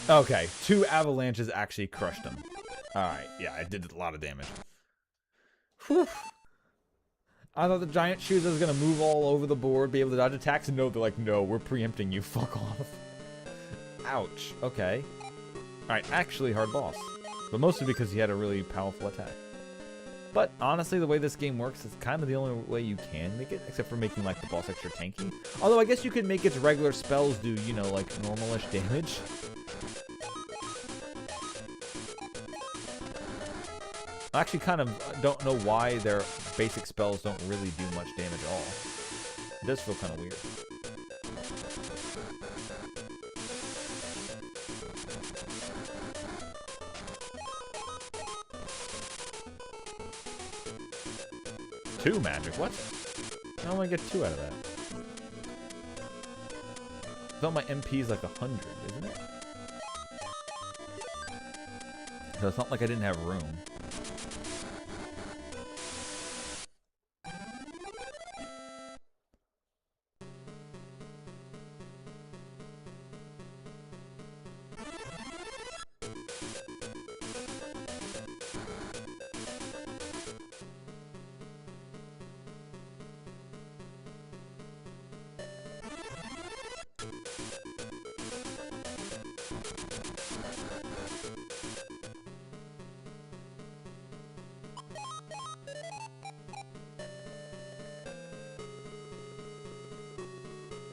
Okay, 2 avalanches actually crushed him. Alright, yeah, I did a lot of damage. Whew. I thought the giant shoes was gonna move all over the board, be able to dodge attacks, and no, they're like, no, we're preempting you, fuck off. Ouch, okay. Alright, actually hard boss. But mostly because he had a really powerful attack. But honestly, the way this game works, it's kind of the only way you can make it, except for making like the boss extra tanky. Although I guess you could make its regular spells do, you know, like normal-ish damage. I actually kind of don't know why their basic spells don't really do much damage at all. It does feel kind of weird. Two magic, what? How am I get 2 out of that? I thought my MP is like 100, isn't it? So it's not like I didn't have room.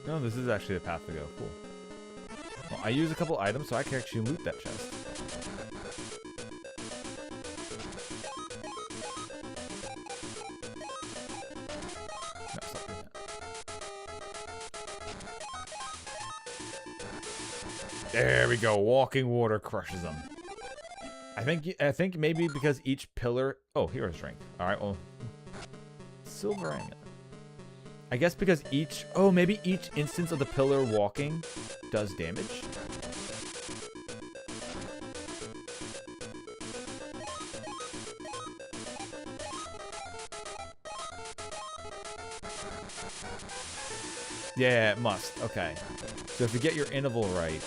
No, this is actually the path to go. Cool. Well, I use a couple items so I can actually loot that chest. No, stop doing that. There we go. Walking water crushes them. I think maybe because each pillar. Oh, hero's strength. All right. Well, silver amulet. I guess because maybe each instance of the pillar walking does damage. Yeah, it must. Okay. So if you get your interval right.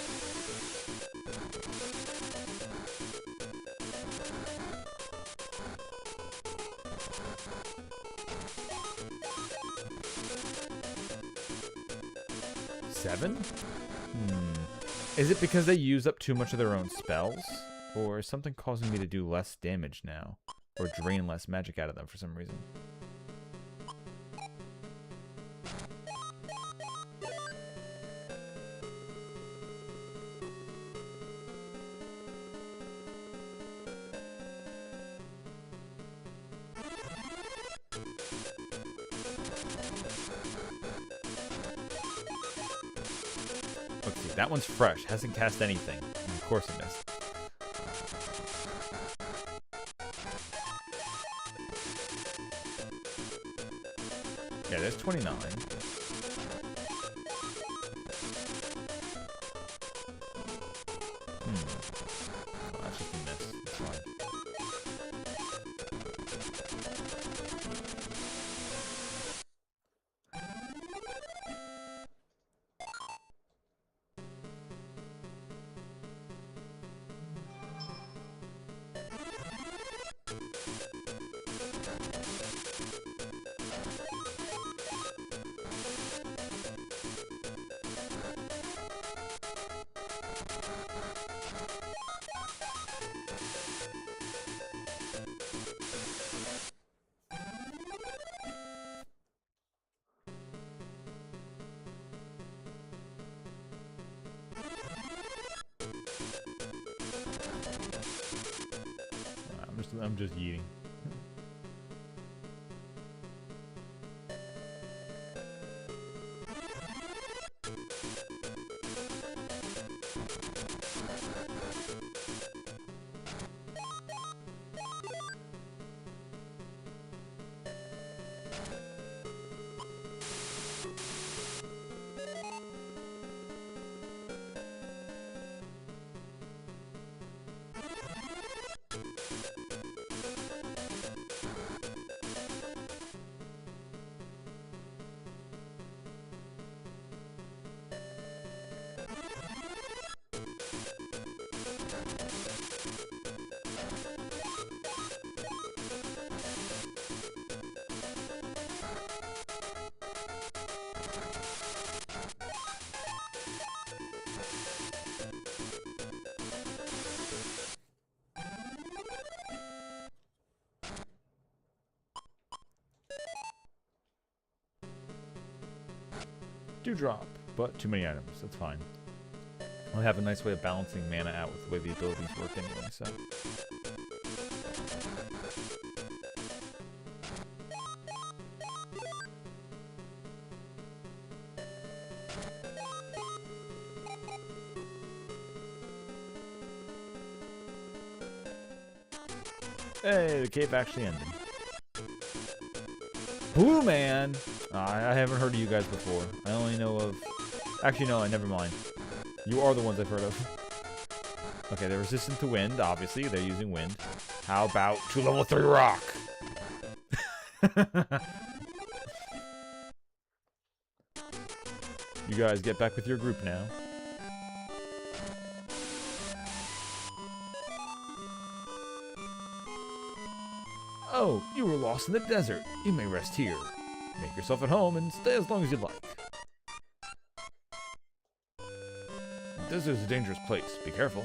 Seven? Is it because they use up too much of their own spells? Or is something causing me to do less damage now? Or drain less magic out of them for some reason? Let's see, that one's fresh. Hasn't cast anything. Of course it missed. Yeah, there's 29. Oh, that's just a miss. It's fine. I'm just eating. Do drop, but too many items. That's fine. I'll have a nice way of balancing mana out with the way the abilities work anyway, so. Hey, the cave actually ended. Blue Man! I haven't heard of you guys before. I only know of... Actually, no, never mind. You are the ones I've heard of. Okay, they're resistant to wind, obviously. They're using wind. How about 2 level 3 rock? You guys get back with your group now. Oh, you were lost in the desert. You may rest here. Make yourself at home and stay as long as you'd like. The desert is a dangerous place. Be careful.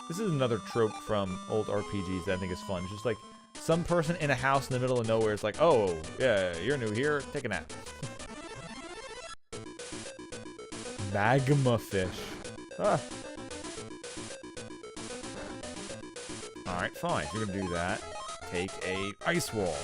This is another trope from old RPGs that I think is fun. It's just like some person in a house in the middle of nowhere is like, oh, yeah, you're new here. Take a nap. Magma fish. Ah. Alright, fine. If you're gonna do that, take a ice wall.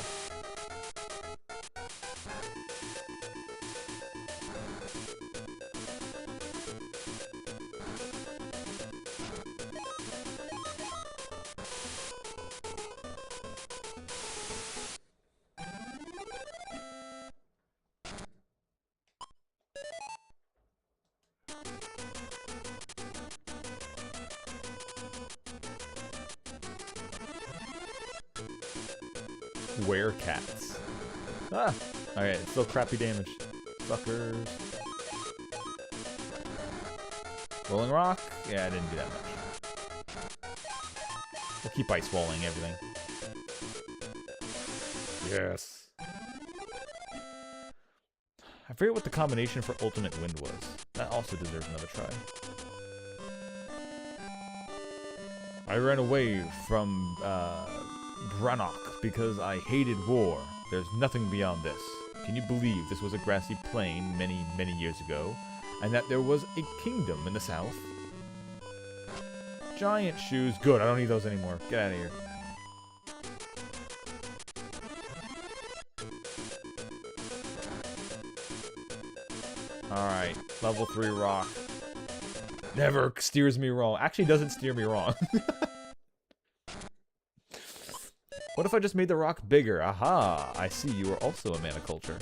Werecats. Ah, Alright, it's still crappy damage. Suckers. Rolling Rock? Yeah, I didn't do that much. We'll keep ice walling everything. Yes. I forget what the combination for Ultimate Wind was. That also deserves another try. I ran away from Brannock because I hated war. There's nothing beyond this. Can you believe this was a grassy plain many, many years ago, and that there was a kingdom in the south? Giant shoes. Good, I don't need those anymore. Get out of here. Alright, level 3 rock. Never steers me wrong. Actually doesn't steer me wrong. What if I just made the rock bigger? Aha! I see you are also a mana culture.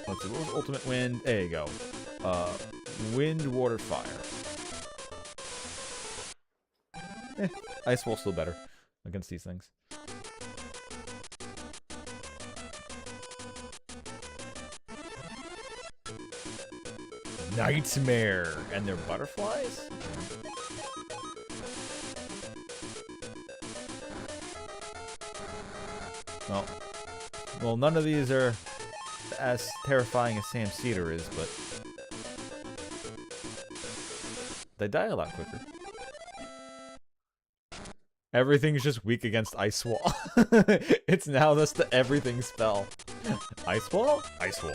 Let's see, what was Ultimate Wind? There you go. Wind, Water, Fire. Ice Wall's still better against these things. Nightmare! And they're butterflies? Well, none of these are as terrifying as Sam Cedar is, but they die a lot quicker. Everything's just weak against Ice Wall. It's now just the everything spell. Ice Wall? Ice Wall.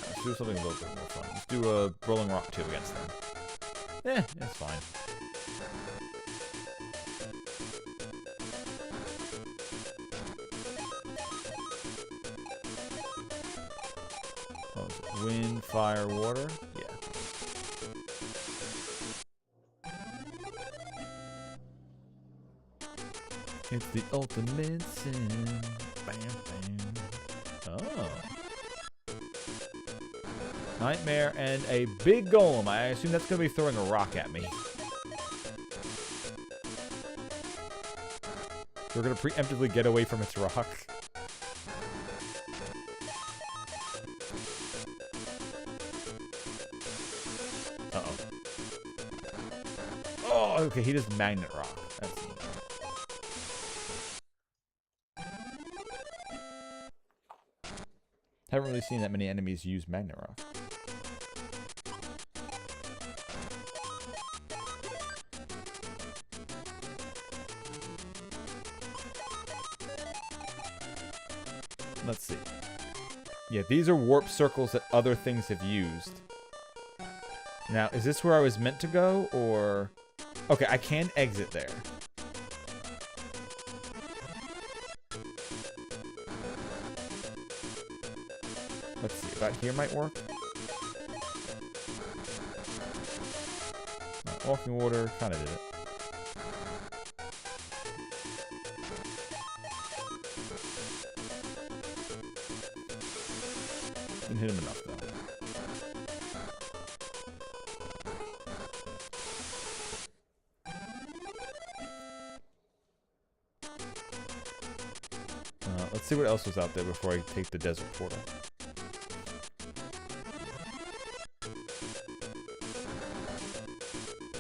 Let's do something a little bit more fun. Let's do a Rolling Rock 2 against them. It's fine. Wind, fire, water? Yeah. It's the ultimate sin. Bam, bam. Oh. Nightmare and a big golem. I assume that's going to be throwing a rock at me. We're going to preemptively get away from its rock. Uh-oh. Oh, okay, he does Magnet Rock. That's neat. Haven't really seen that many enemies use Magnet Rock. Let's see. Yeah, these are warp circles that other things have used. Now, is this where I was meant to go, or... Okay, I can exit there. Let's see, about here might work. Walking water, kind of did it. Didn't hit him enough, though. Let's see what else was out there before I take the desert portal.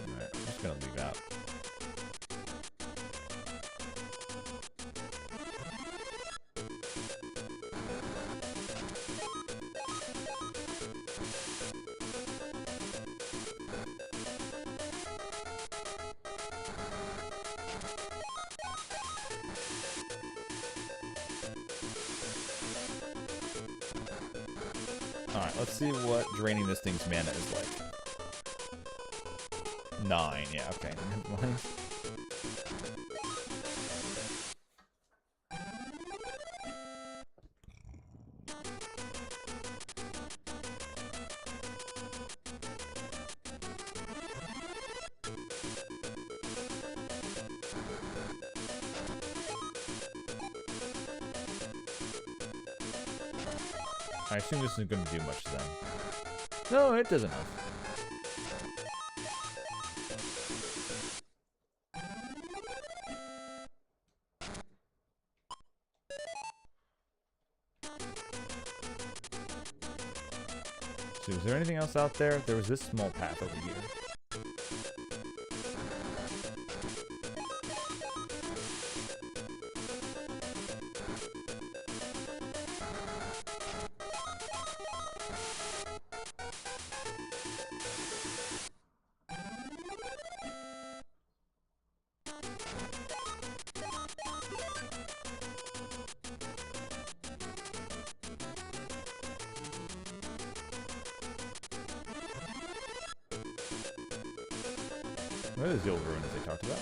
Alright, I'm just gonna leave out. Alright, let's see what draining this thing's mana is like. 9, yeah, okay. I assume this isn't going to do much to them. No, it does enough. So, is there anything else out there? There was this small path over here. Where is the old ruins they talked about?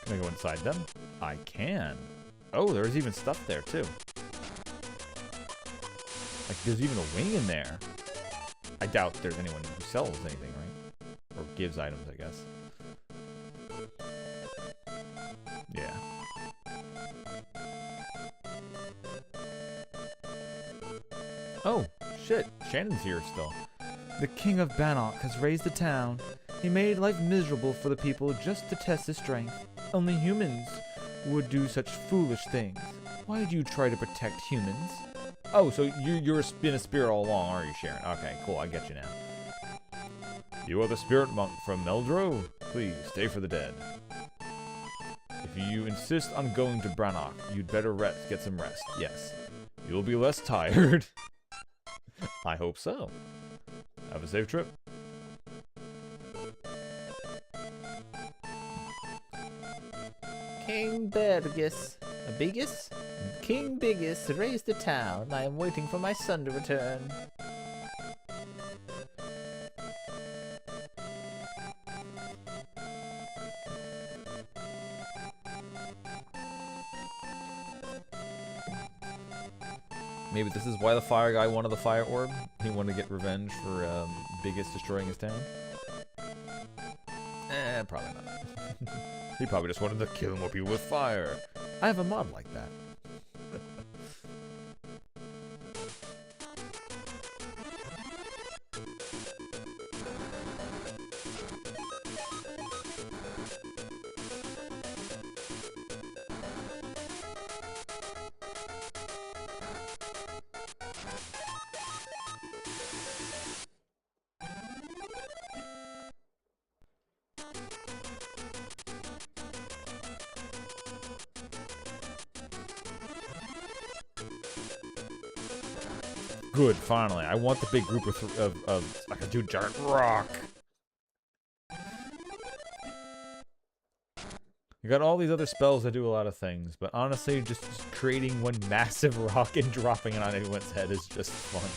Can I go inside them? I can. Oh, there's even stuff there too. Like, there's even a wing in there. I doubt there's anyone who sells anything, right? Or gives items, I guess. Yeah. Oh, shit. Shannon's here still. The King of Bannock has raised the town. He made life miserable for the people just to test his strength. Only humans would do such foolish things. Why did you try to protect humans? Oh, so you're been a spirit all along, are you, Sharon? Okay, cool, I get you now. You are the spirit monk from Meldro? Please, stay for the dead. If you insist on going to Brannock, you'd better get some rest. Yes. You'll be less tired. I hope so. Have a safe trip. King Bergus. Bigus? King Bigus raised the town. I am waiting for my son to return. Maybe this is why the fire guy wanted the fire orb. He wanted to get revenge for Biggest destroying his town. Probably not. He probably just wanted to kill more people with fire. I have a mod like that. Good, finally. I want the big group of I can do giant rock. You got all these other spells that do a lot of things, but honestly, just creating one massive rock and dropping it on anyone's head is just fun.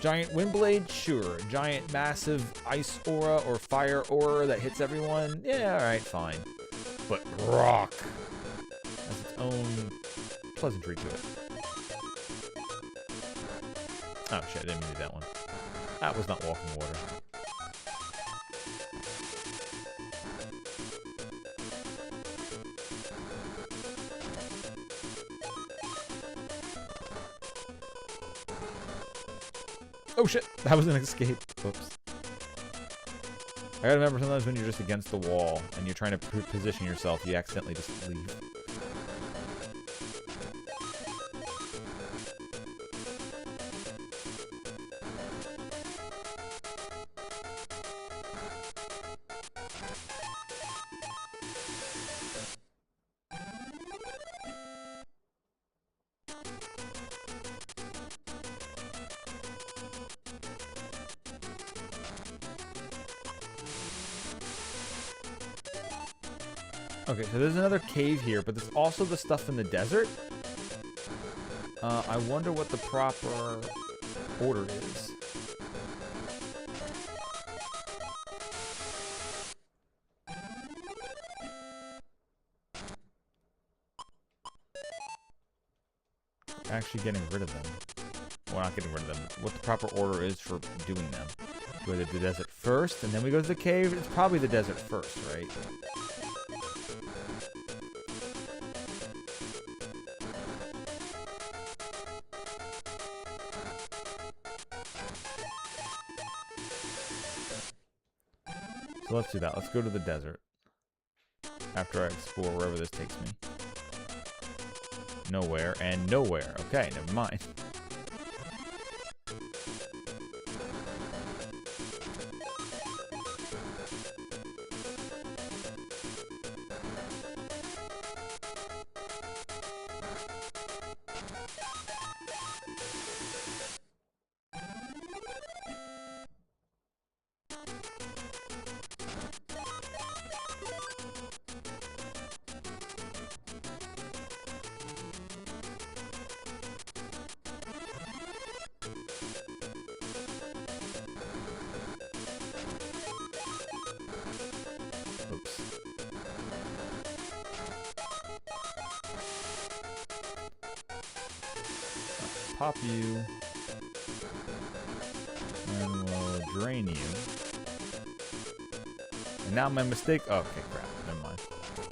Giant Windblade? Sure. Giant massive ice aura or fire aura that hits everyone? Yeah, alright, fine. But rock has its own pleasantry to it. Oh shit, I didn't mean to do that one. That was not walking water. Oh shit, that was an escape. Whoops. I gotta remember sometimes when you're just against the wall and you're trying to position yourself, you accidentally just leave. Okay, so there's another cave here, but there's also the stuff in the desert. I wonder what the proper order is. actually getting rid of them. Well, not getting rid of them. What the proper order is for doing them. Do we do the desert first, and then we go to the cave? It's probably the desert first, right? So let's do that. Let's go to the desert. After I explore wherever this takes me. Nowhere and nowhere. Okay, never mind. Oops. Pop you. And we'll drain you. And now my mistake. Oh, okay, crap. Never mind.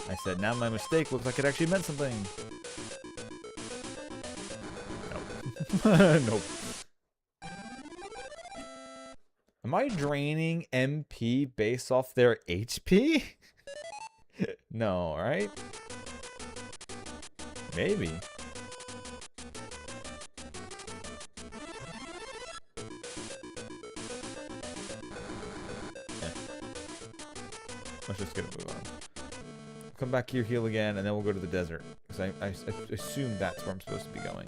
I said, now my mistake looks like it actually meant something. Nope. Nope. Am I draining MP based off their HP? No, right? Maybe. Let's just get a move on. Come back here, heal again, and then we'll go to the desert. Because I assume that's where I'm supposed to be going.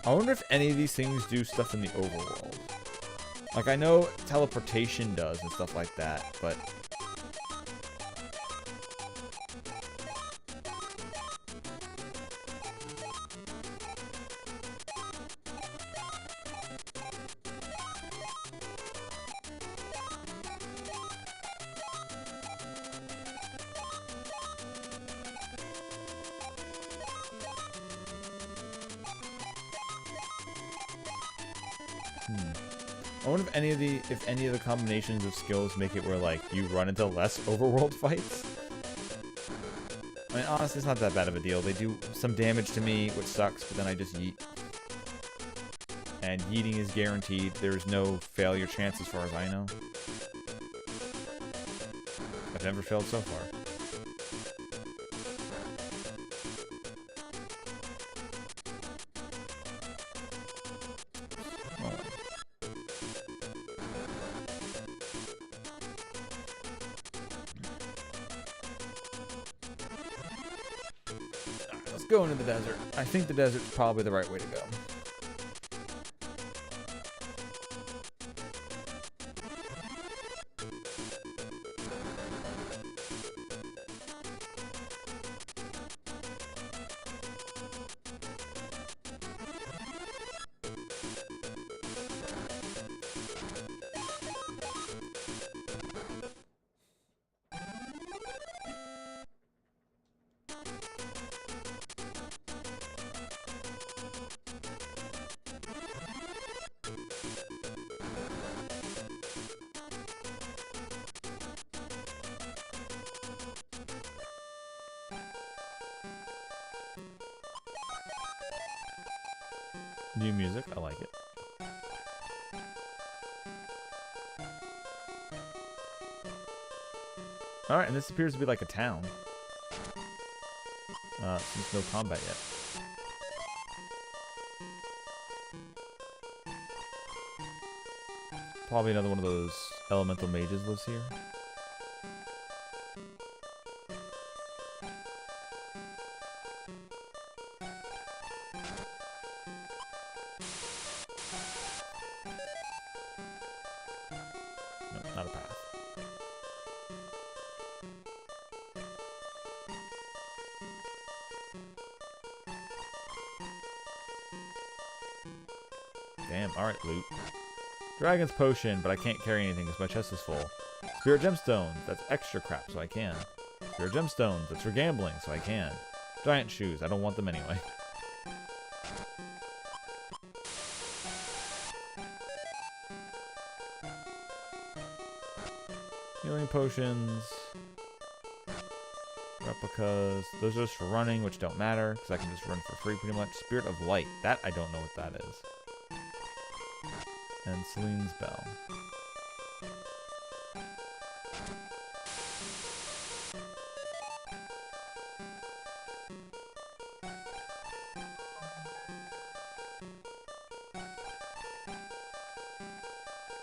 I wonder if any of these things do stuff in the overworld. Like, I know teleportation does and stuff like that, but... I wonder if any of the combinations of skills make it where, like, you run into less overworld fights. I mean, honestly, it's not that bad of a deal. They do some damage to me, which sucks, but then I just yeet. And yeeting is guaranteed. There's no failure chance as far as I know. I've never failed so far. Go into the desert. I think the desert's probably the right way to go. New music, I like it. Alright, and this appears to be like a town. Since no combat yet. Probably another one of those elemental mages lives here. not a path. Damn, alright, loot. Dragon's Potion, but I can't carry anything because my chest is full. Spirit Gemstones, that's extra crap, so I can. Spirit Gemstones, that's for gambling, so I can. Giant Shoes, I don't want them anyway. Healing Potions. Replicas, those are just for running, which don't matter, because I can just run for free pretty much. Spirit of Light, that I don't know what that is. And Celine's Bell.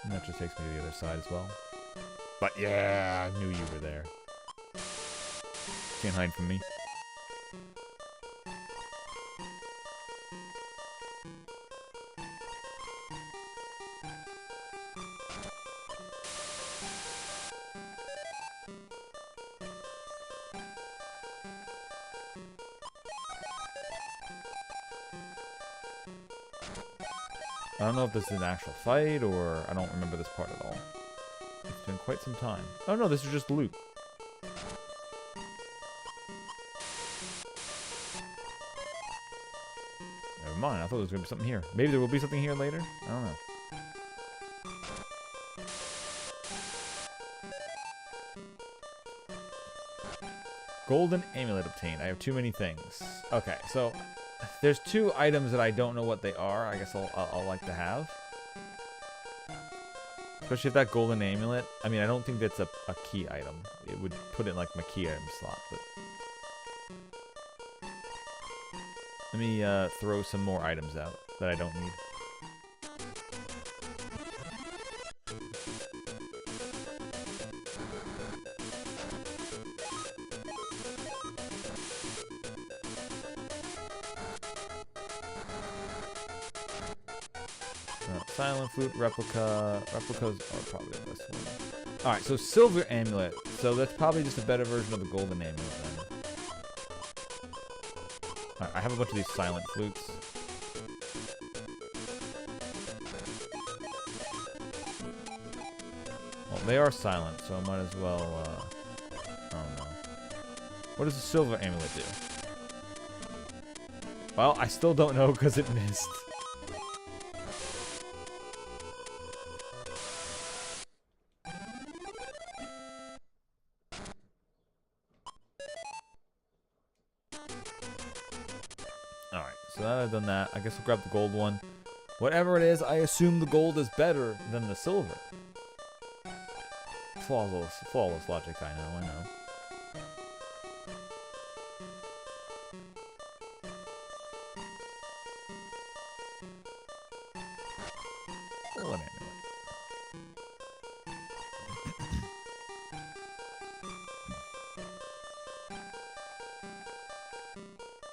And that just takes me to the other side as well. But yeah, I knew you were there. Can't hide from me. I don't know if this is an actual fight, or I don't remember this part at all. It's been quite some time. Oh no, this is just loot. Never mind, I thought there was going to be something here. Maybe there will be something here later? I don't know. Golden Amulet obtained. I have too many things. Okay, so there's 2 items that I don't know what they are. I guess I'll like to have. Especially if that Golden Amulet. I mean, I don't think that's a key item. It would put it in like my key item slot, but... Let me throw some more items out that I don't need. Silent Flute, Replica. Replicas are probably the best one. Alright, so Silver Amulet. So that's probably just a better version of the Golden Amulet then. Alright, I have a bunch of these Silent Flutes. Well, they are silent, so I might as well, I don't know. What does the Silver Amulet do? Well, I still don't know because it missed. I've done that. I guess we'll grab the gold one. Whatever it is, I assume the gold is better than the silver. Flawless logic, I know. Golden Amulet.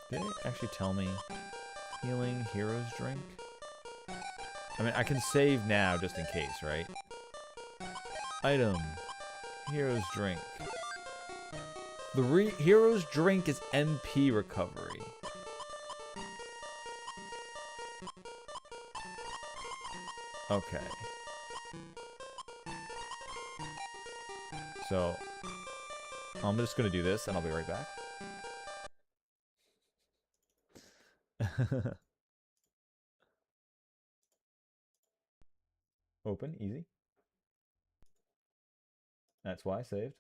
Did it actually tell me? Healing Hero's Drink? I mean, I can save now just in case, right? Item. Hero's Drink. The Hero's Drink is MP recovery. Okay. So, I'm just gonna do this and I'll be right back. Open, easy. That's why I saved.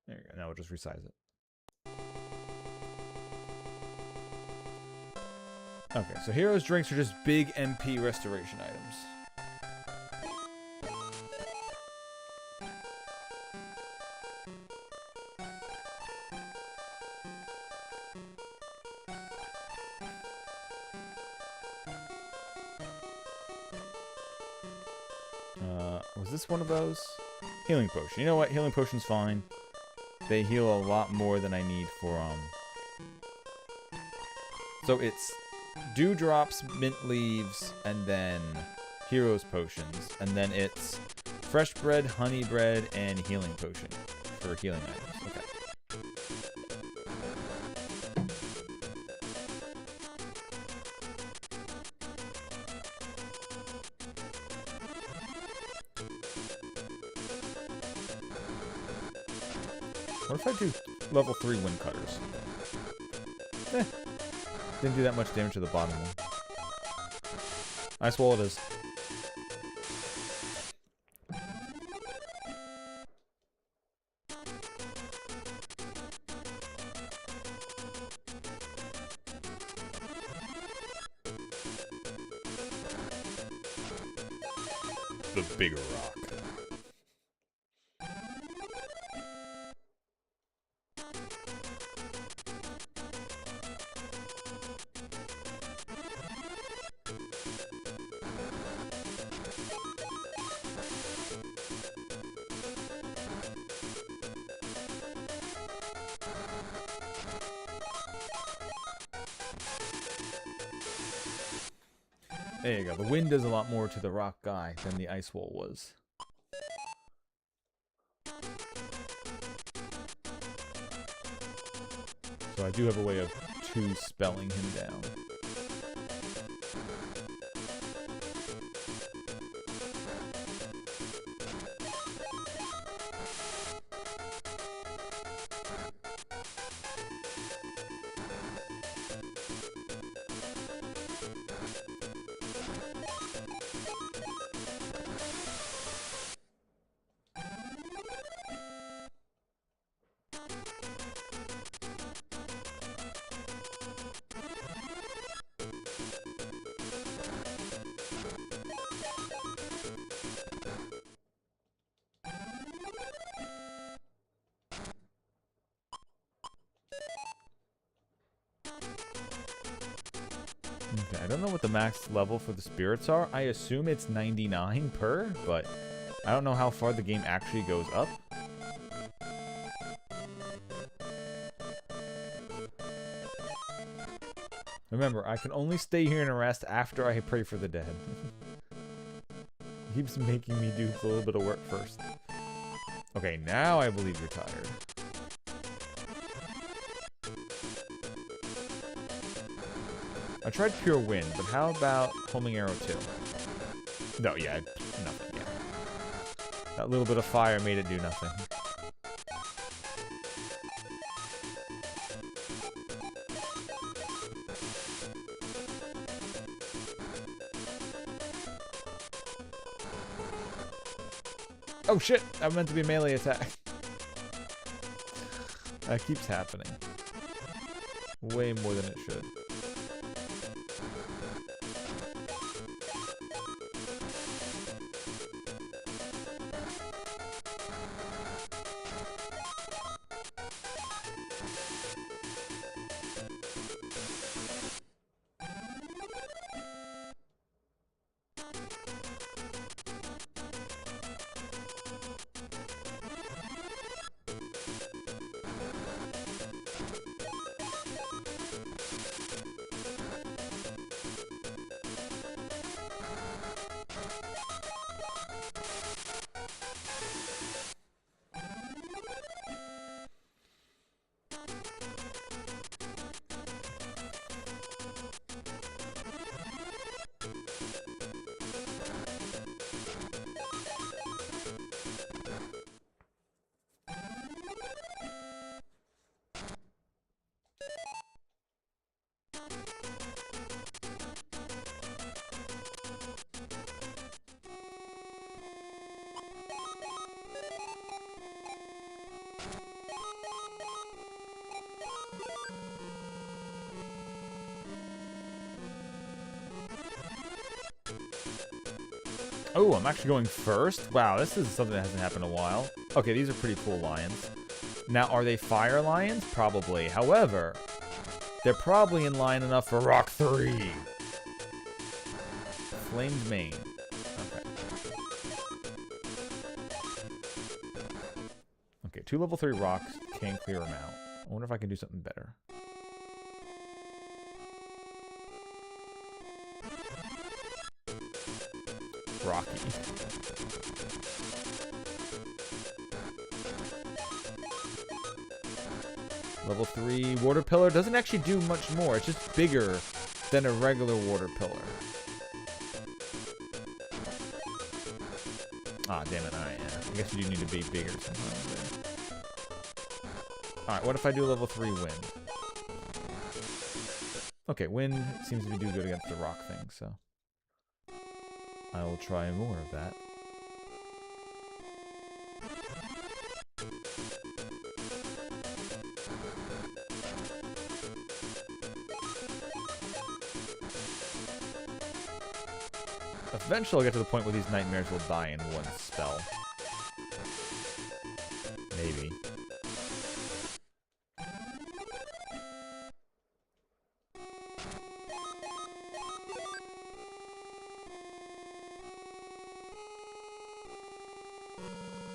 There you go. Now we'll just resize it. Okay, so Hero's Drinks are just big MP restoration items. Was this one of those? Healing potion. You know what? Healing potion's fine. They heal a lot more than I need for, So it's dewdrops, mint leaves, and then heroes potions. And then it's fresh bread, honey bread, and healing potion for healing items. Okay. What if I do level 3 wind cutters? Didn't do that much damage to the bottom one. Ice wall it is. The bigger rock. There you go. The wind does a lot more to the rock guy than the ice wall was. So I do have a way of 2-spelling him down. Okay, I don't know what the max level for the spirits are. I assume it's 99 per, but I don't know how far the game actually goes up. Remember, I can only stay here and rest after I pray for the dead. Keeps making me do a little bit of work first. Okay, now I believe you're tired. I tried Pure Wind, but how about Homing Arrow 2? No, yeah, nothing, yeah. That little bit of fire made it do nothing. Oh shit! I meant to be melee attack. That keeps happening. Way more than it should. Oh, I'm actually going first? Wow, this is something that hasn't happened in a while. Okay, these are pretty cool lions. Now, are they fire lions? Probably. However, they're probably in line enough for Rock 3. Flamed mane. Okay. 2 level 3 rocks can't clear them out. I wonder if I can do something better. Rocky. Level 3 water pillar doesn't actually do much more. It's just bigger than a regular water pillar. Ah, damn it. Alright, yeah. I guess you do need to be bigger sometimes. Alright, what if I do level 3 wind? Okay, wind seems to be do good against the rock thing, so I will try more of that. Eventually I'll get to the point where these nightmares will die in one spell. Maybe.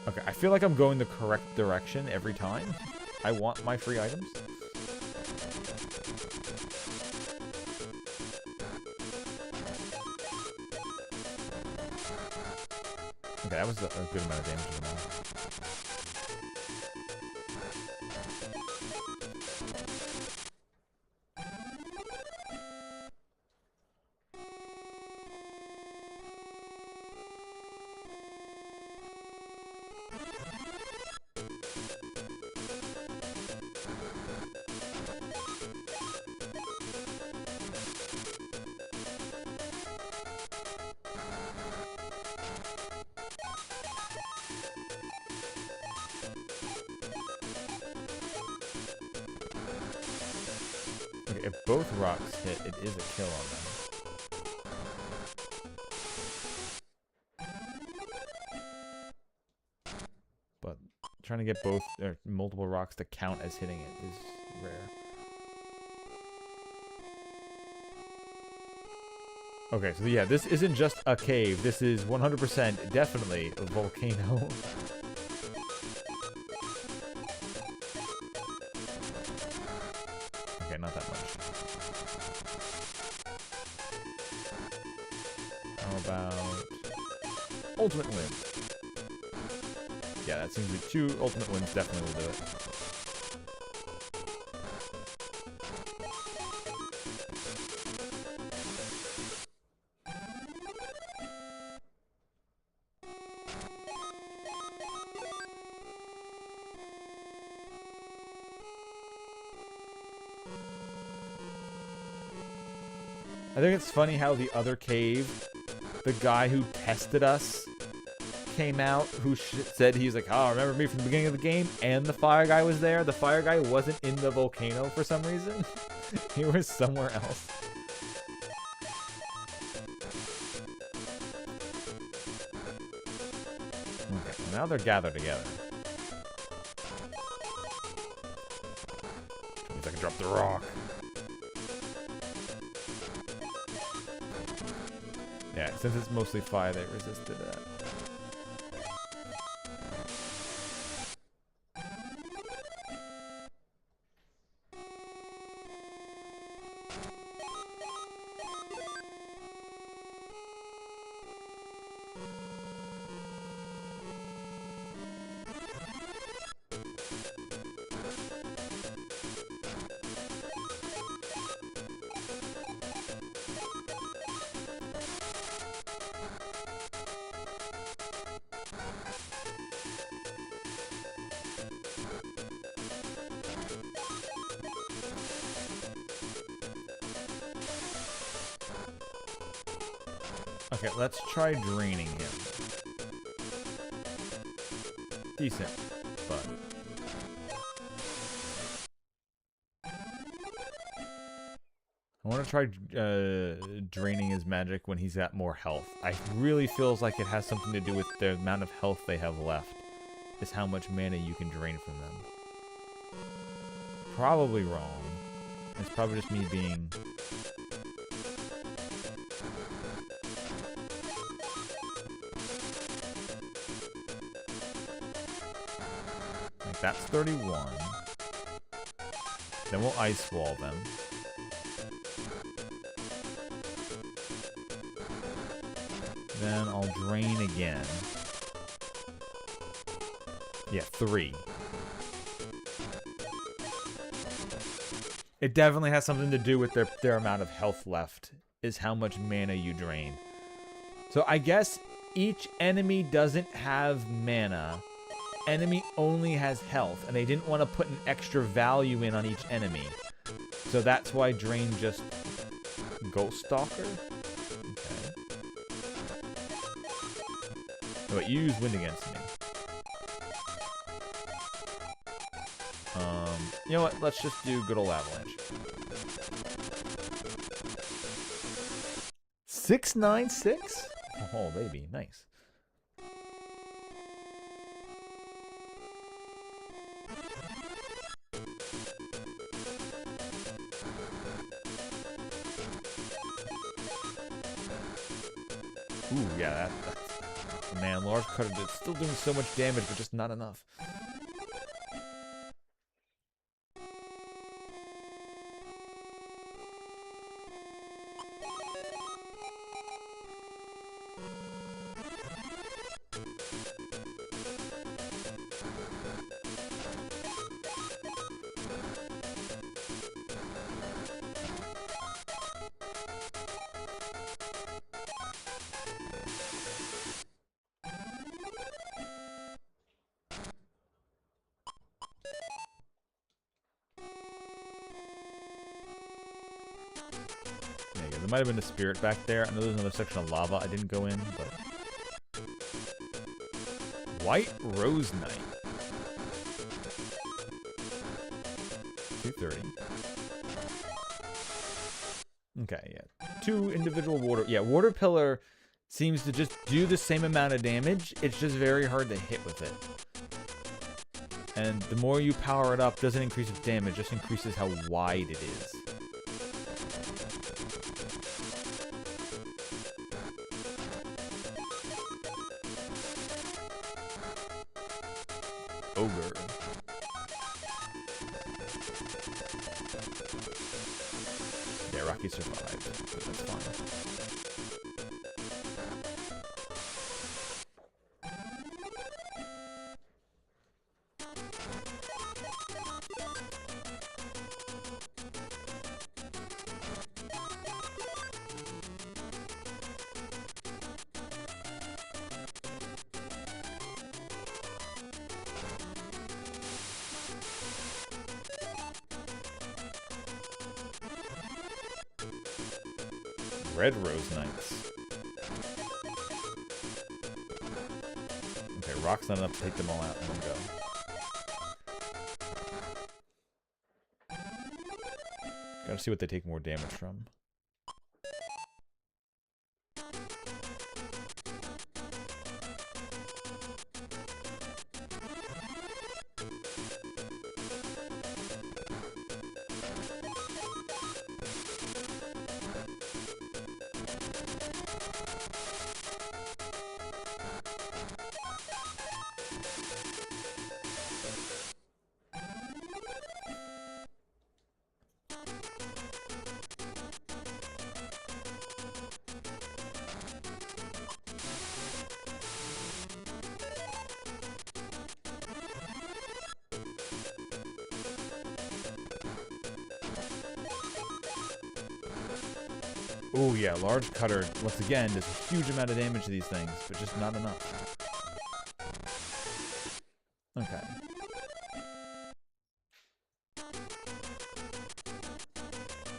Okay, I feel like I'm going the correct direction every time. I want my free items. Okay, that was a good amount of damage to them all. If both rocks hit, it is a kill on them. But trying to get both or multiple rocks to count as hitting it is rare. Okay, so yeah, this isn't just a cave. This is 100% definitely a volcano. Okay, not that much. How about ultimate wind? Yeah, that seems to be 2 ultimate winds definitely will do it. I think it's funny how the other cave, the guy who tested us came out, who said he's like, oh, remember me from the beginning of the game? And the fire guy was there. The fire guy wasn't in the volcano for some reason. He was somewhere else. Okay, well now they're gathered together. Means I can drop the rock. Yeah, since it's mostly fire, they resisted that. Okay, let's try draining him. Decent, but... I want to try draining his magic when he's got more health. I really feels like it has something to do with the amount of health they have left. Is how much mana you can drain from them. Probably wrong. It's probably just me being... That's 31. Then we'll ice wall them. Then I'll drain again. Yeah, 3. It definitely has something to do with their amount of health left, is how much mana you drain. So I guess each enemy doesn't have mana. Enemy only has health, and they didn't want to put an extra value in on each enemy. So that's why drain just Ghost Stalker? Okay. Oh, wait, you use wind against me. You know what? Let's just do good old avalanche. 696? Oh, baby, nice. Ooh, yeah, that's... Man, large cutter is still doing so much damage, but just not enough. There might have been a spirit back there. I know there's another section of lava I didn't go in, but... White Rose Knight. 230. Okay, yeah. 2 individual water... Yeah, Water Pillar seems to just do the same amount of damage. It's just very hard to hit with it. And the more you power it up, doesn't increase its damage, just increases how wide it is. Ogre. Yeah, Rocky survived, but that's fine. Red Rose Knights. Okay, rock's not enough to take them all out in one go. Gotta see what they take more damage from. Oh yeah, large cutter, once again, does a huge amount of damage to these things, but just not enough. Okay.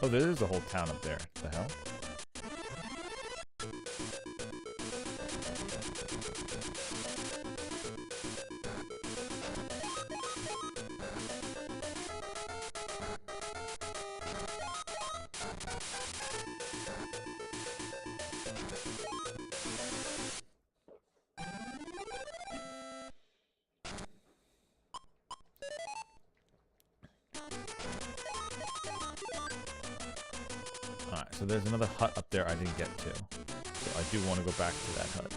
Oh, there is a whole town up there. What the hell? Alright, so there's another hut up there I didn't get to. So I do want to go back to that hut.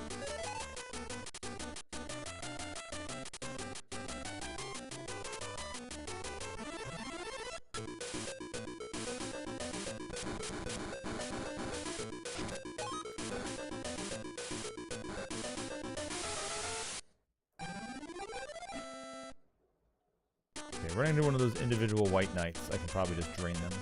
running into one of those individual white knights, I can probably just drain them.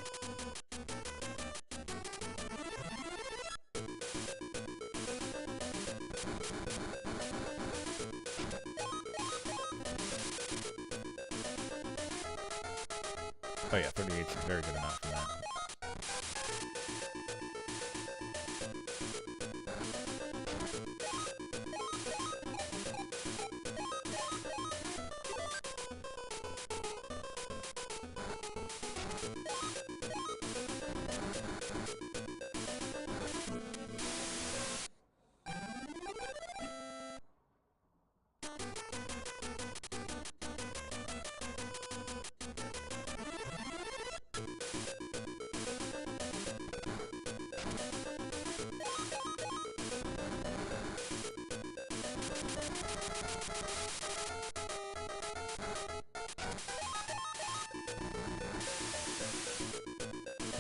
Oh yeah, 38 is very good enough for that.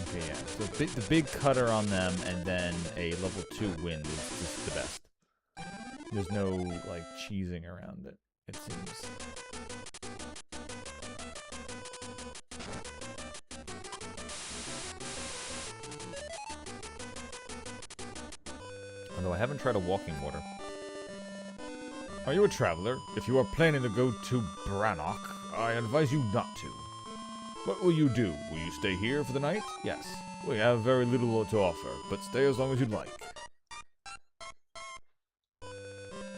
Okay, yeah. So the big cutter on them, and then a level 2 wind is just the best. There's no like cheesing around it, it seems. Although I haven't tried a walking water. Are you a traveler? If you are planning to go to Brannock, I advise you not to. What will you do? Will you stay here for the night? Yes. We have very little to offer, but stay as long as you'd like.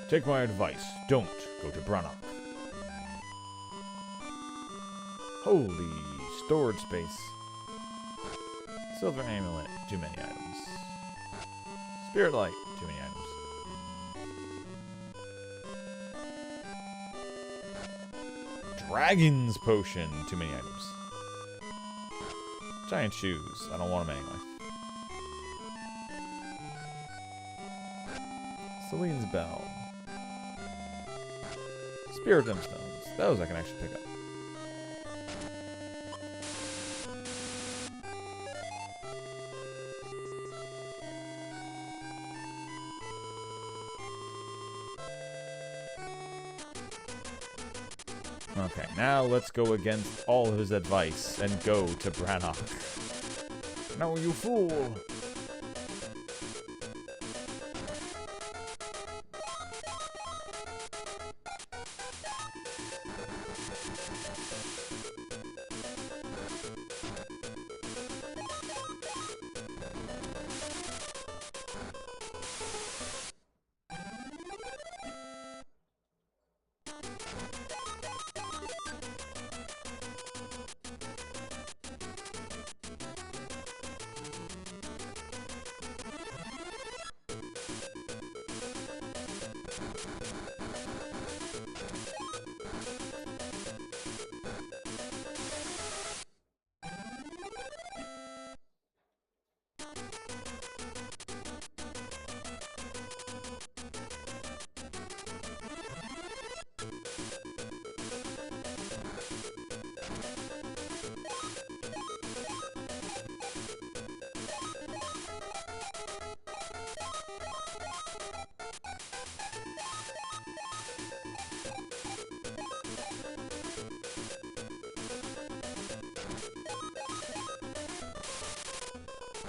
Take my advice. Don't go to Brannock. Holy storage space. Silver amulet. Too many items. Spirit light. Too many items. Dragon's potion. Too many items. Giant shoes. I don't want them anyway. Celine's bell. Spirit gemstones. Those I can actually pick up. Okay, now let's go against all of his advice and go to Brannock. No, you fool!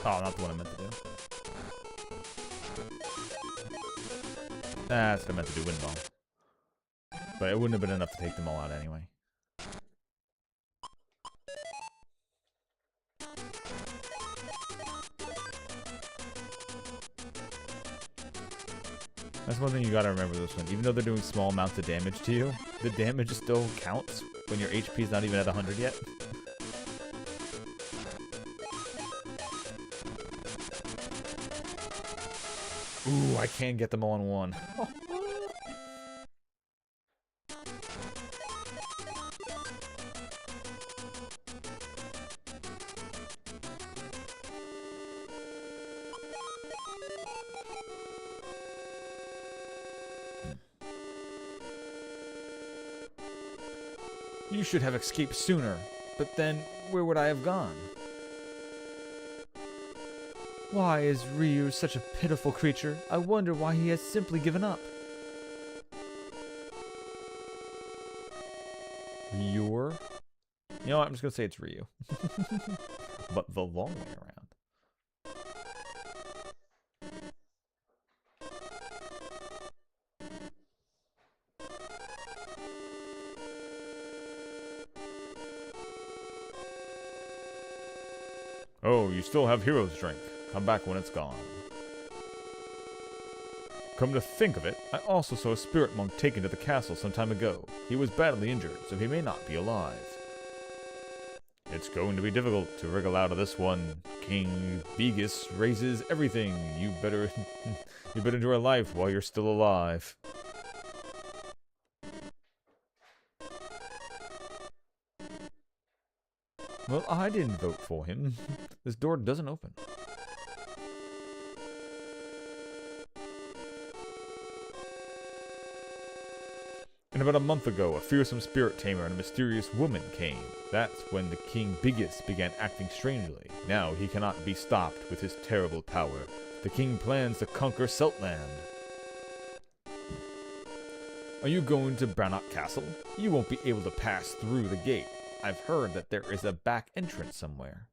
Oh, not the one I meant to do. That's what I meant to do, wind ball. But it wouldn't have been enough to take them all out anyway. That's one thing you gotta remember this one. Even though they're doing small amounts of damage to you, the damage still counts when your HP is not even at 100 yet. Ooh, I can get them all in one. Oh. You should have escaped sooner, but then where would I have gone? Why is Ryu such a pitiful creature? I wonder why he has simply given up. Ryu? You know what? I'm just gonna say it's Ryu. But the long way around. Oh, you still have hero's drink. Come back when it's gone. Come to think of it, I also saw a spirit monk taken to the castle some time ago. He was badly injured, so he may not be alive. It's going to be difficult to wriggle out of this one. King Begus raises everything. You better enjoy life while you're still alive. Well, I didn't vote for him. This door doesn't open. And about a month ago, a fearsome spirit tamer and a mysterious woman came. That's when the King Biggest began acting strangely. Now he cannot be stopped with his terrible power. The king plans to conquer Seltland. Are you going to Brannock Castle? You won't be able to pass through the gate. I've heard that there is a back entrance somewhere.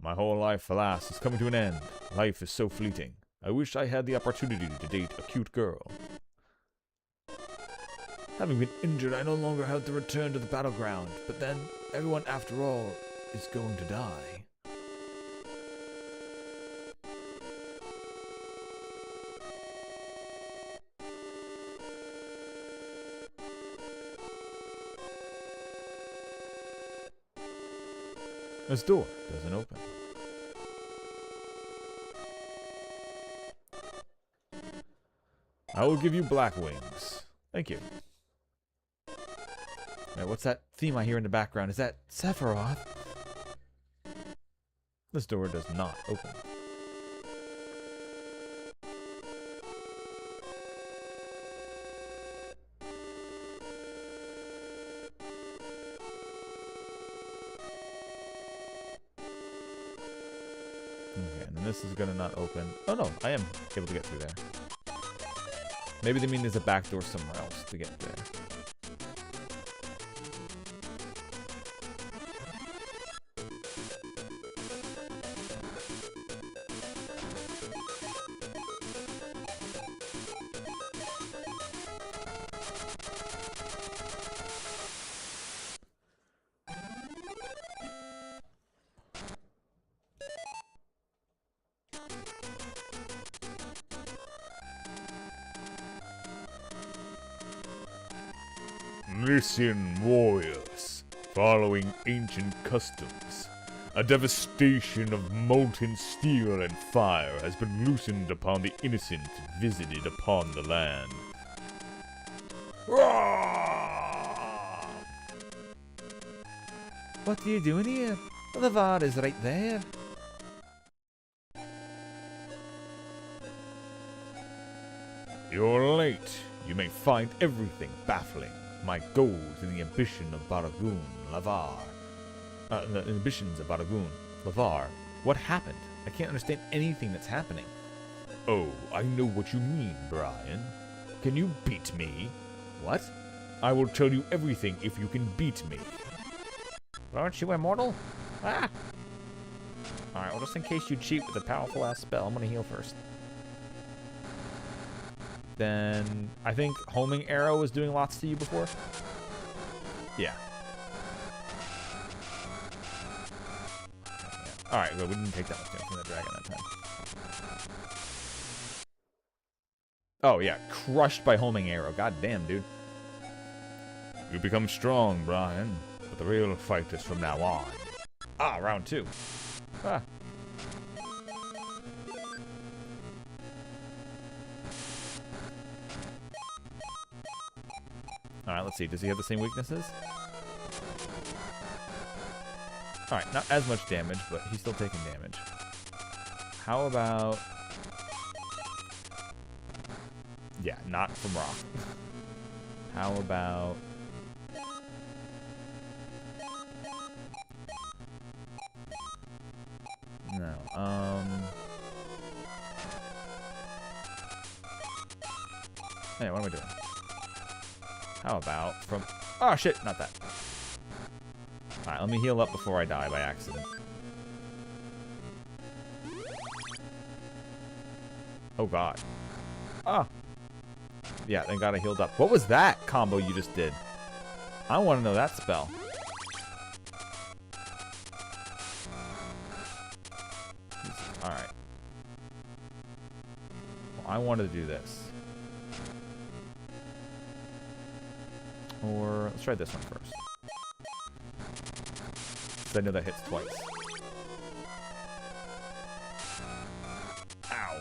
My whole life, alas, is coming to an end. Life is so fleeting. I wish I had the opportunity to date a cute girl. Having been injured, I no longer have to return to the battleground, but then everyone, after all, is going to die. This door doesn't open. I will give you black wings. Thank you. Right, what's that theme I hear in the background? Is that Sephiroth? This door does not open. Okay, and this is gonna not open. Oh no, I am able to get through there. Maybe they mean there's a back door somewhere else to get there. Listen, warriors. Following ancient customs, a devastation of molten steel and fire has been loosened upon the innocent visited upon the land. What are you doing here? The Var is right there. You're late. You may find everything baffling. My goals and the ambition of Baragoon, Lavar. The ambitions of Baragoon, Lavar. What happened? I can't understand anything that's happening. Oh, I know what you mean, Brian. Can you beat me? What? I will tell you everything if you can beat me. Aren't you immortal? Ah! Alright, well, just in case you cheat with a powerful ass spell, I'm gonna heal first. Then I think homing arrow was doing lots to you before. Yeah. All right, well, we didn't take that much damage from the dragon that time. Oh yeah, crushed by homing arrow. God damn, dude. You become strong, Brian, but the real fight is from now on. Ah, round 2. Ah. Alright, let's see. Does he have the same weaknesses? Alright, not as much damage, but he's still taking damage. How about... Yeah, not from rock. How about... No, Hey, what am I doing? How about from... Oh, shit. Not that. Alright, let me heal up before I die by accident. Oh, God. Ah. Yeah, thank God I healed up. What was that combo you just did? I want to know that spell. Alright. Well, I wanted to do this. Or, let's try this one first. Because I know that hits twice. Ow.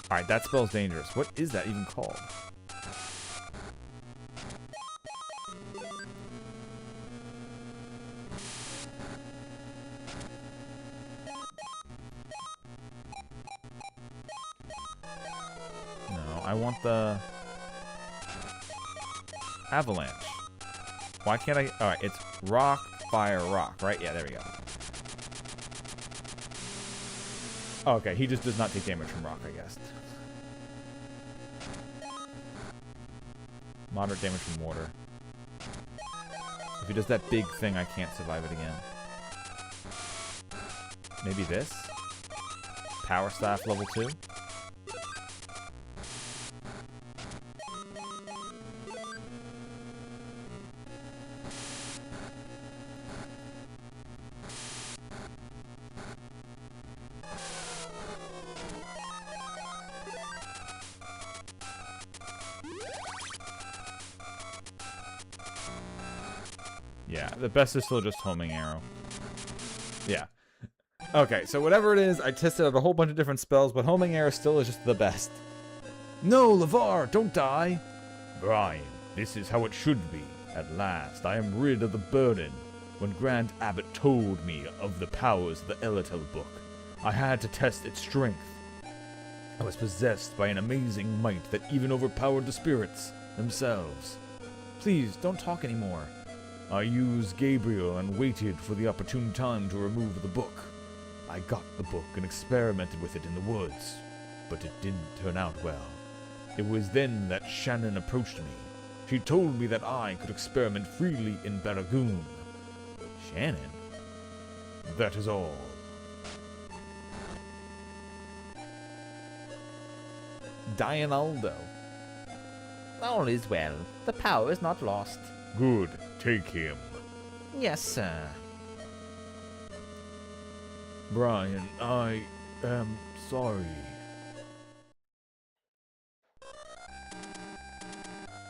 Alright, that spell's dangerous. What is that even called? No, I want the avalanche. Why can't I? Alright, it's rock, fire, rock, right? Yeah, there we go. Oh, okay, he just does not take damage from rock, I guess. Moderate damage from water. If he does that big thing, I can't survive it again. Maybe this? Power Staff level 2? Yeah, the best is still just homing arrow. Yeah. Okay, so whatever it is, I tested out a whole bunch of different spells, but homing arrow still is just the best. No, LeVar, don't die! Brian, this is how it should be. At last, I am rid of the burden. When Grand Abbot told me of the powers of the Elatel book, I had to test its strength. I was possessed by an amazing might that even overpowered the spirits themselves. Please, don't talk anymore. I used Gabriel and waited for the opportune time to remove the book. I got the book and experimented with it in the woods, but it didn't turn out well. It was then that Shannon approached me. She told me that I could experiment freely in Baragoon. Shannon? That is all. Dianaldo. All is well. The power is not lost. Good. Take him. Yes, sir. Brian, I am sorry.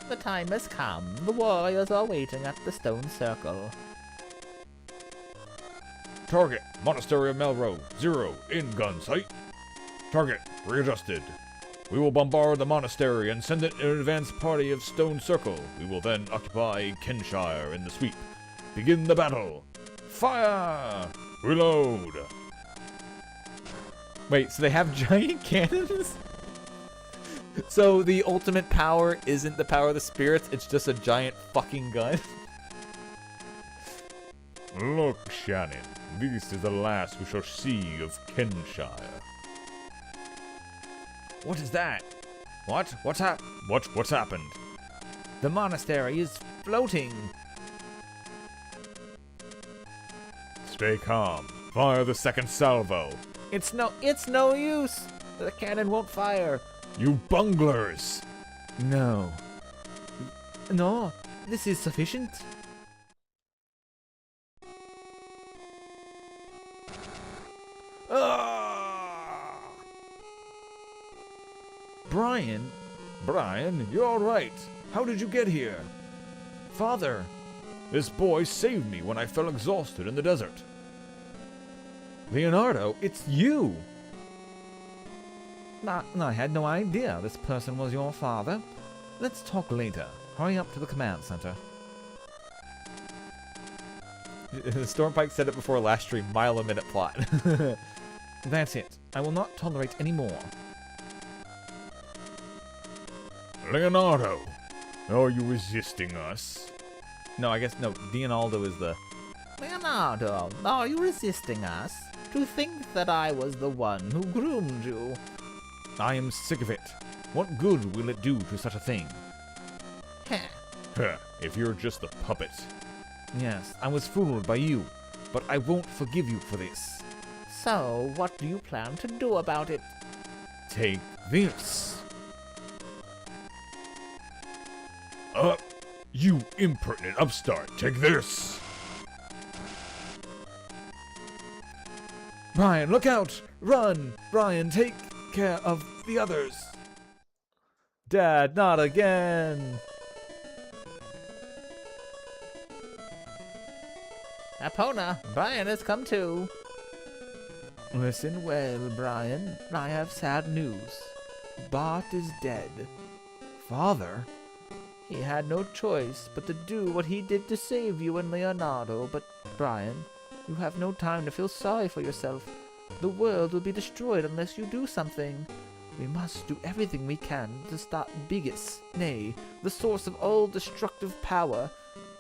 The time has come. The warriors are waiting at the stone circle. Target, Monastery of Melrose. 0 in gun sight. Target, readjusted. We will bombard the monastery and send it in an advance party of Stone Circle. We will then occupy Kenshire in the sweep. Begin the battle. Fire! Reload! Wait, so they have giant cannons? So the ultimate power isn't the power of the spirits, it's just a giant fucking gun? Look, Shannon, this is the last we shall see of Kenshire. What is that? What? What's happened? The monastery is floating. Stay calm. Fire the second salvo. It's no use. The cannon won't fire. You bunglers! No. No, this is sufficient. Brian? Brian, you're alright. How did you get here? Father? This boy saved me when I fell exhausted in the desert. Leonardo, it's you! I had no idea this person was your father. Let's talk later. Hurry up to the command center. Stormpike said it before last stream, mile-a-minute plot. That's it. I will not tolerate any more. Leonardo, are you resisting us? No, I guess, no, Dianaldo is the... Leonardo, are you resisting us? To think that I was the one who groomed you. I am sick of it. What good will it do to such a thing? Heh. If you're just a puppet. Yes, I was fooled by you, but I won't forgive you for this. So, what do you plan to do about it? Take this. You impertinent upstart, take this. Brian, look out! Run! Brian, take care of the others. Dad, not again! Epona, Brian has come too. Listen well, Brian. I have sad news. Bart is dead. Father? He had no choice but to do what he did to save you and Leonardo, but Brian, you have no time to feel sorry for yourself. The world will be destroyed unless you do something. We must do everything we can to stop Bigus, nay, the source of all destructive power.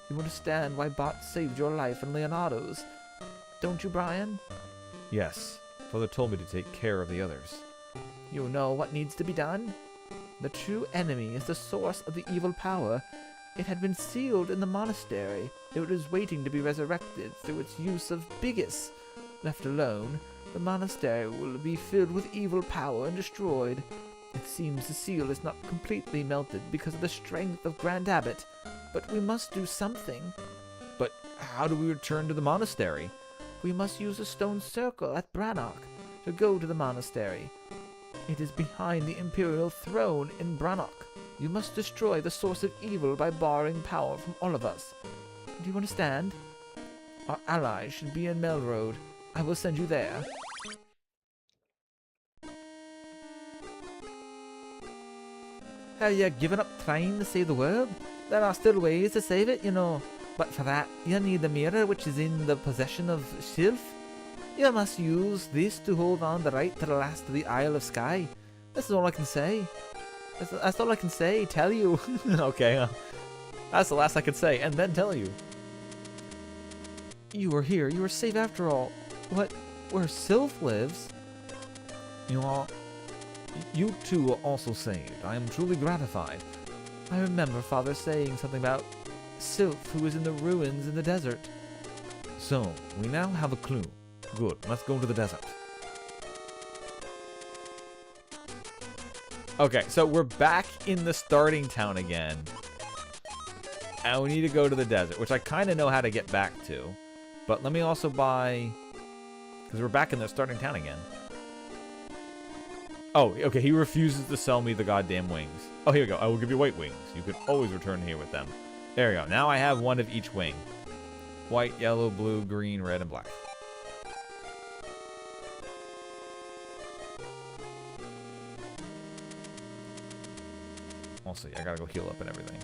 You understand why Bart saved your life and Leonardo's, don't you, Brian? Yes. Father told me to take care of the others. You know what needs to be done? The true enemy is the source of the evil power. It had been sealed in the monastery. It was waiting to be resurrected through its use of Bigus. Left alone, the monastery will be filled with evil power and destroyed. It seems the seal is not completely melted because of the strength of Grand Abbot, but we must do something. But how do we return to the monastery? We must use a stone circle at Brannock to go to the monastery. It is behind the imperial throne in Brannock. You must destroy the source of evil by borrowing power from all of us. Do you understand? Our allies should be in Melroad. I will send you there. Have you given up trying to save the world? There are still ways to save it, you know. But for that, you need the mirror which is in the possession of Sylph. You must use this to hold on the right to the last of the Isle of Skye. This is all I can say. That's all I can say, tell you. Okay, that's the last I could say, and then tell you. You are here, you are safe after all. What? Where Sylph lives? You two are also saved. I am truly gratified. I remember Father saying something about Sylph who was in the ruins in the desert. So, we now have a clue. Good, let's go to the desert. Okay, so we're back in the starting town again. And we need to go to the desert, which I kind of know how to get back to. But let me also buy... Because we're back in the starting town again. Oh, okay, he refuses to sell me the goddamn wings. Oh, here we go. I will give you white wings. You can always return here with them. There we go. Now I have one of each wing. White, yellow, blue, green, red, and black. Also, I gotta go heal up and everything.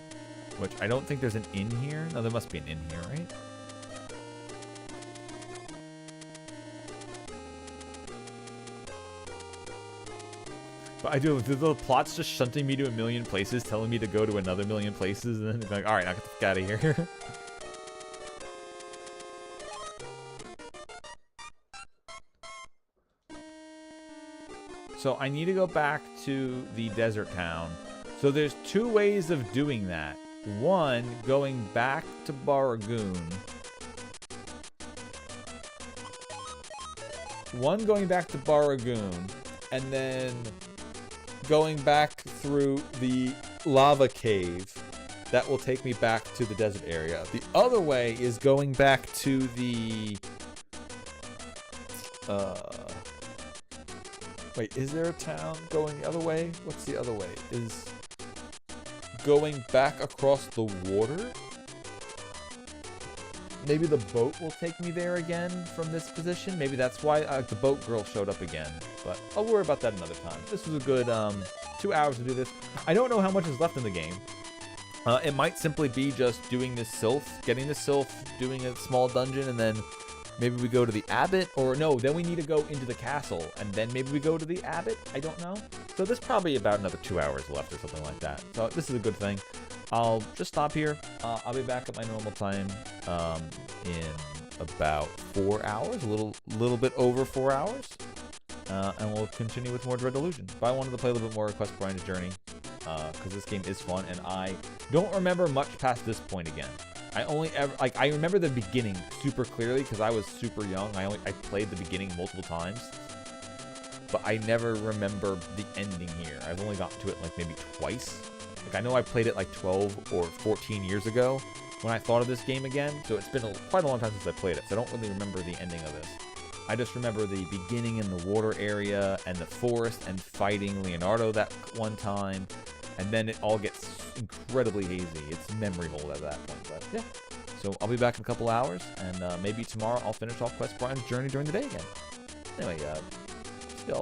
Which, I don't think there's an inn here. No, there must be an inn here, right? But I do, the plot's just shunting me to a million places, telling me to go to another million places, and then like, alright, I'll get the fuck out of here. So I need to go back to the desert town. So there's two ways of doing that. One, going back to Barragoon. One, going back to Barragoon, and then going back through the lava cave. That will take me back to the desert area. The other way is going back to the... Wait, is there a town going the other way? What's the other way? Is going back across the water? Maybe the boat will take me there again from this position. Maybe that's why the boat girl showed up again. But I'll worry about that another time. This was a good 2 hours to do this. I don't know how much is left in the game. It might simply be just doing this Sylph, getting the Sylph, doing a small dungeon, and then maybe we go to the Abbot, or no, then we need to go into the castle, and then maybe we go to the Abbot? I don't know. So there's probably about another 2 hours left or something like that. So this is a good thing. I'll just stop here. I'll be back at my normal time in about 4 hours, a little bit over 4 hours. And we'll continue with more Dread Delusion. But I wanted to play a little bit more Quest for Brian's Journey. because this game is fun, and I don't remember much past this point again. I only ever, like, I remember the beginning super clearly because I was super young. I played the beginning multiple times, but I never remember the ending here. I've only gotten to it like maybe twice. Like, I know I played it like 12 or 14 years ago when I thought of this game again, so it's been quite a long time since I played it, so I don't really remember the ending of this. I just remember the beginning in the water area and the forest and fighting Leonardo that one time, and then it all gets incredibly hazy. It's memory hole at that point, but yeah. So I'll be back in a couple hours, and maybe tomorrow I'll finish off Quest Brian's journey during the day again. Anyway,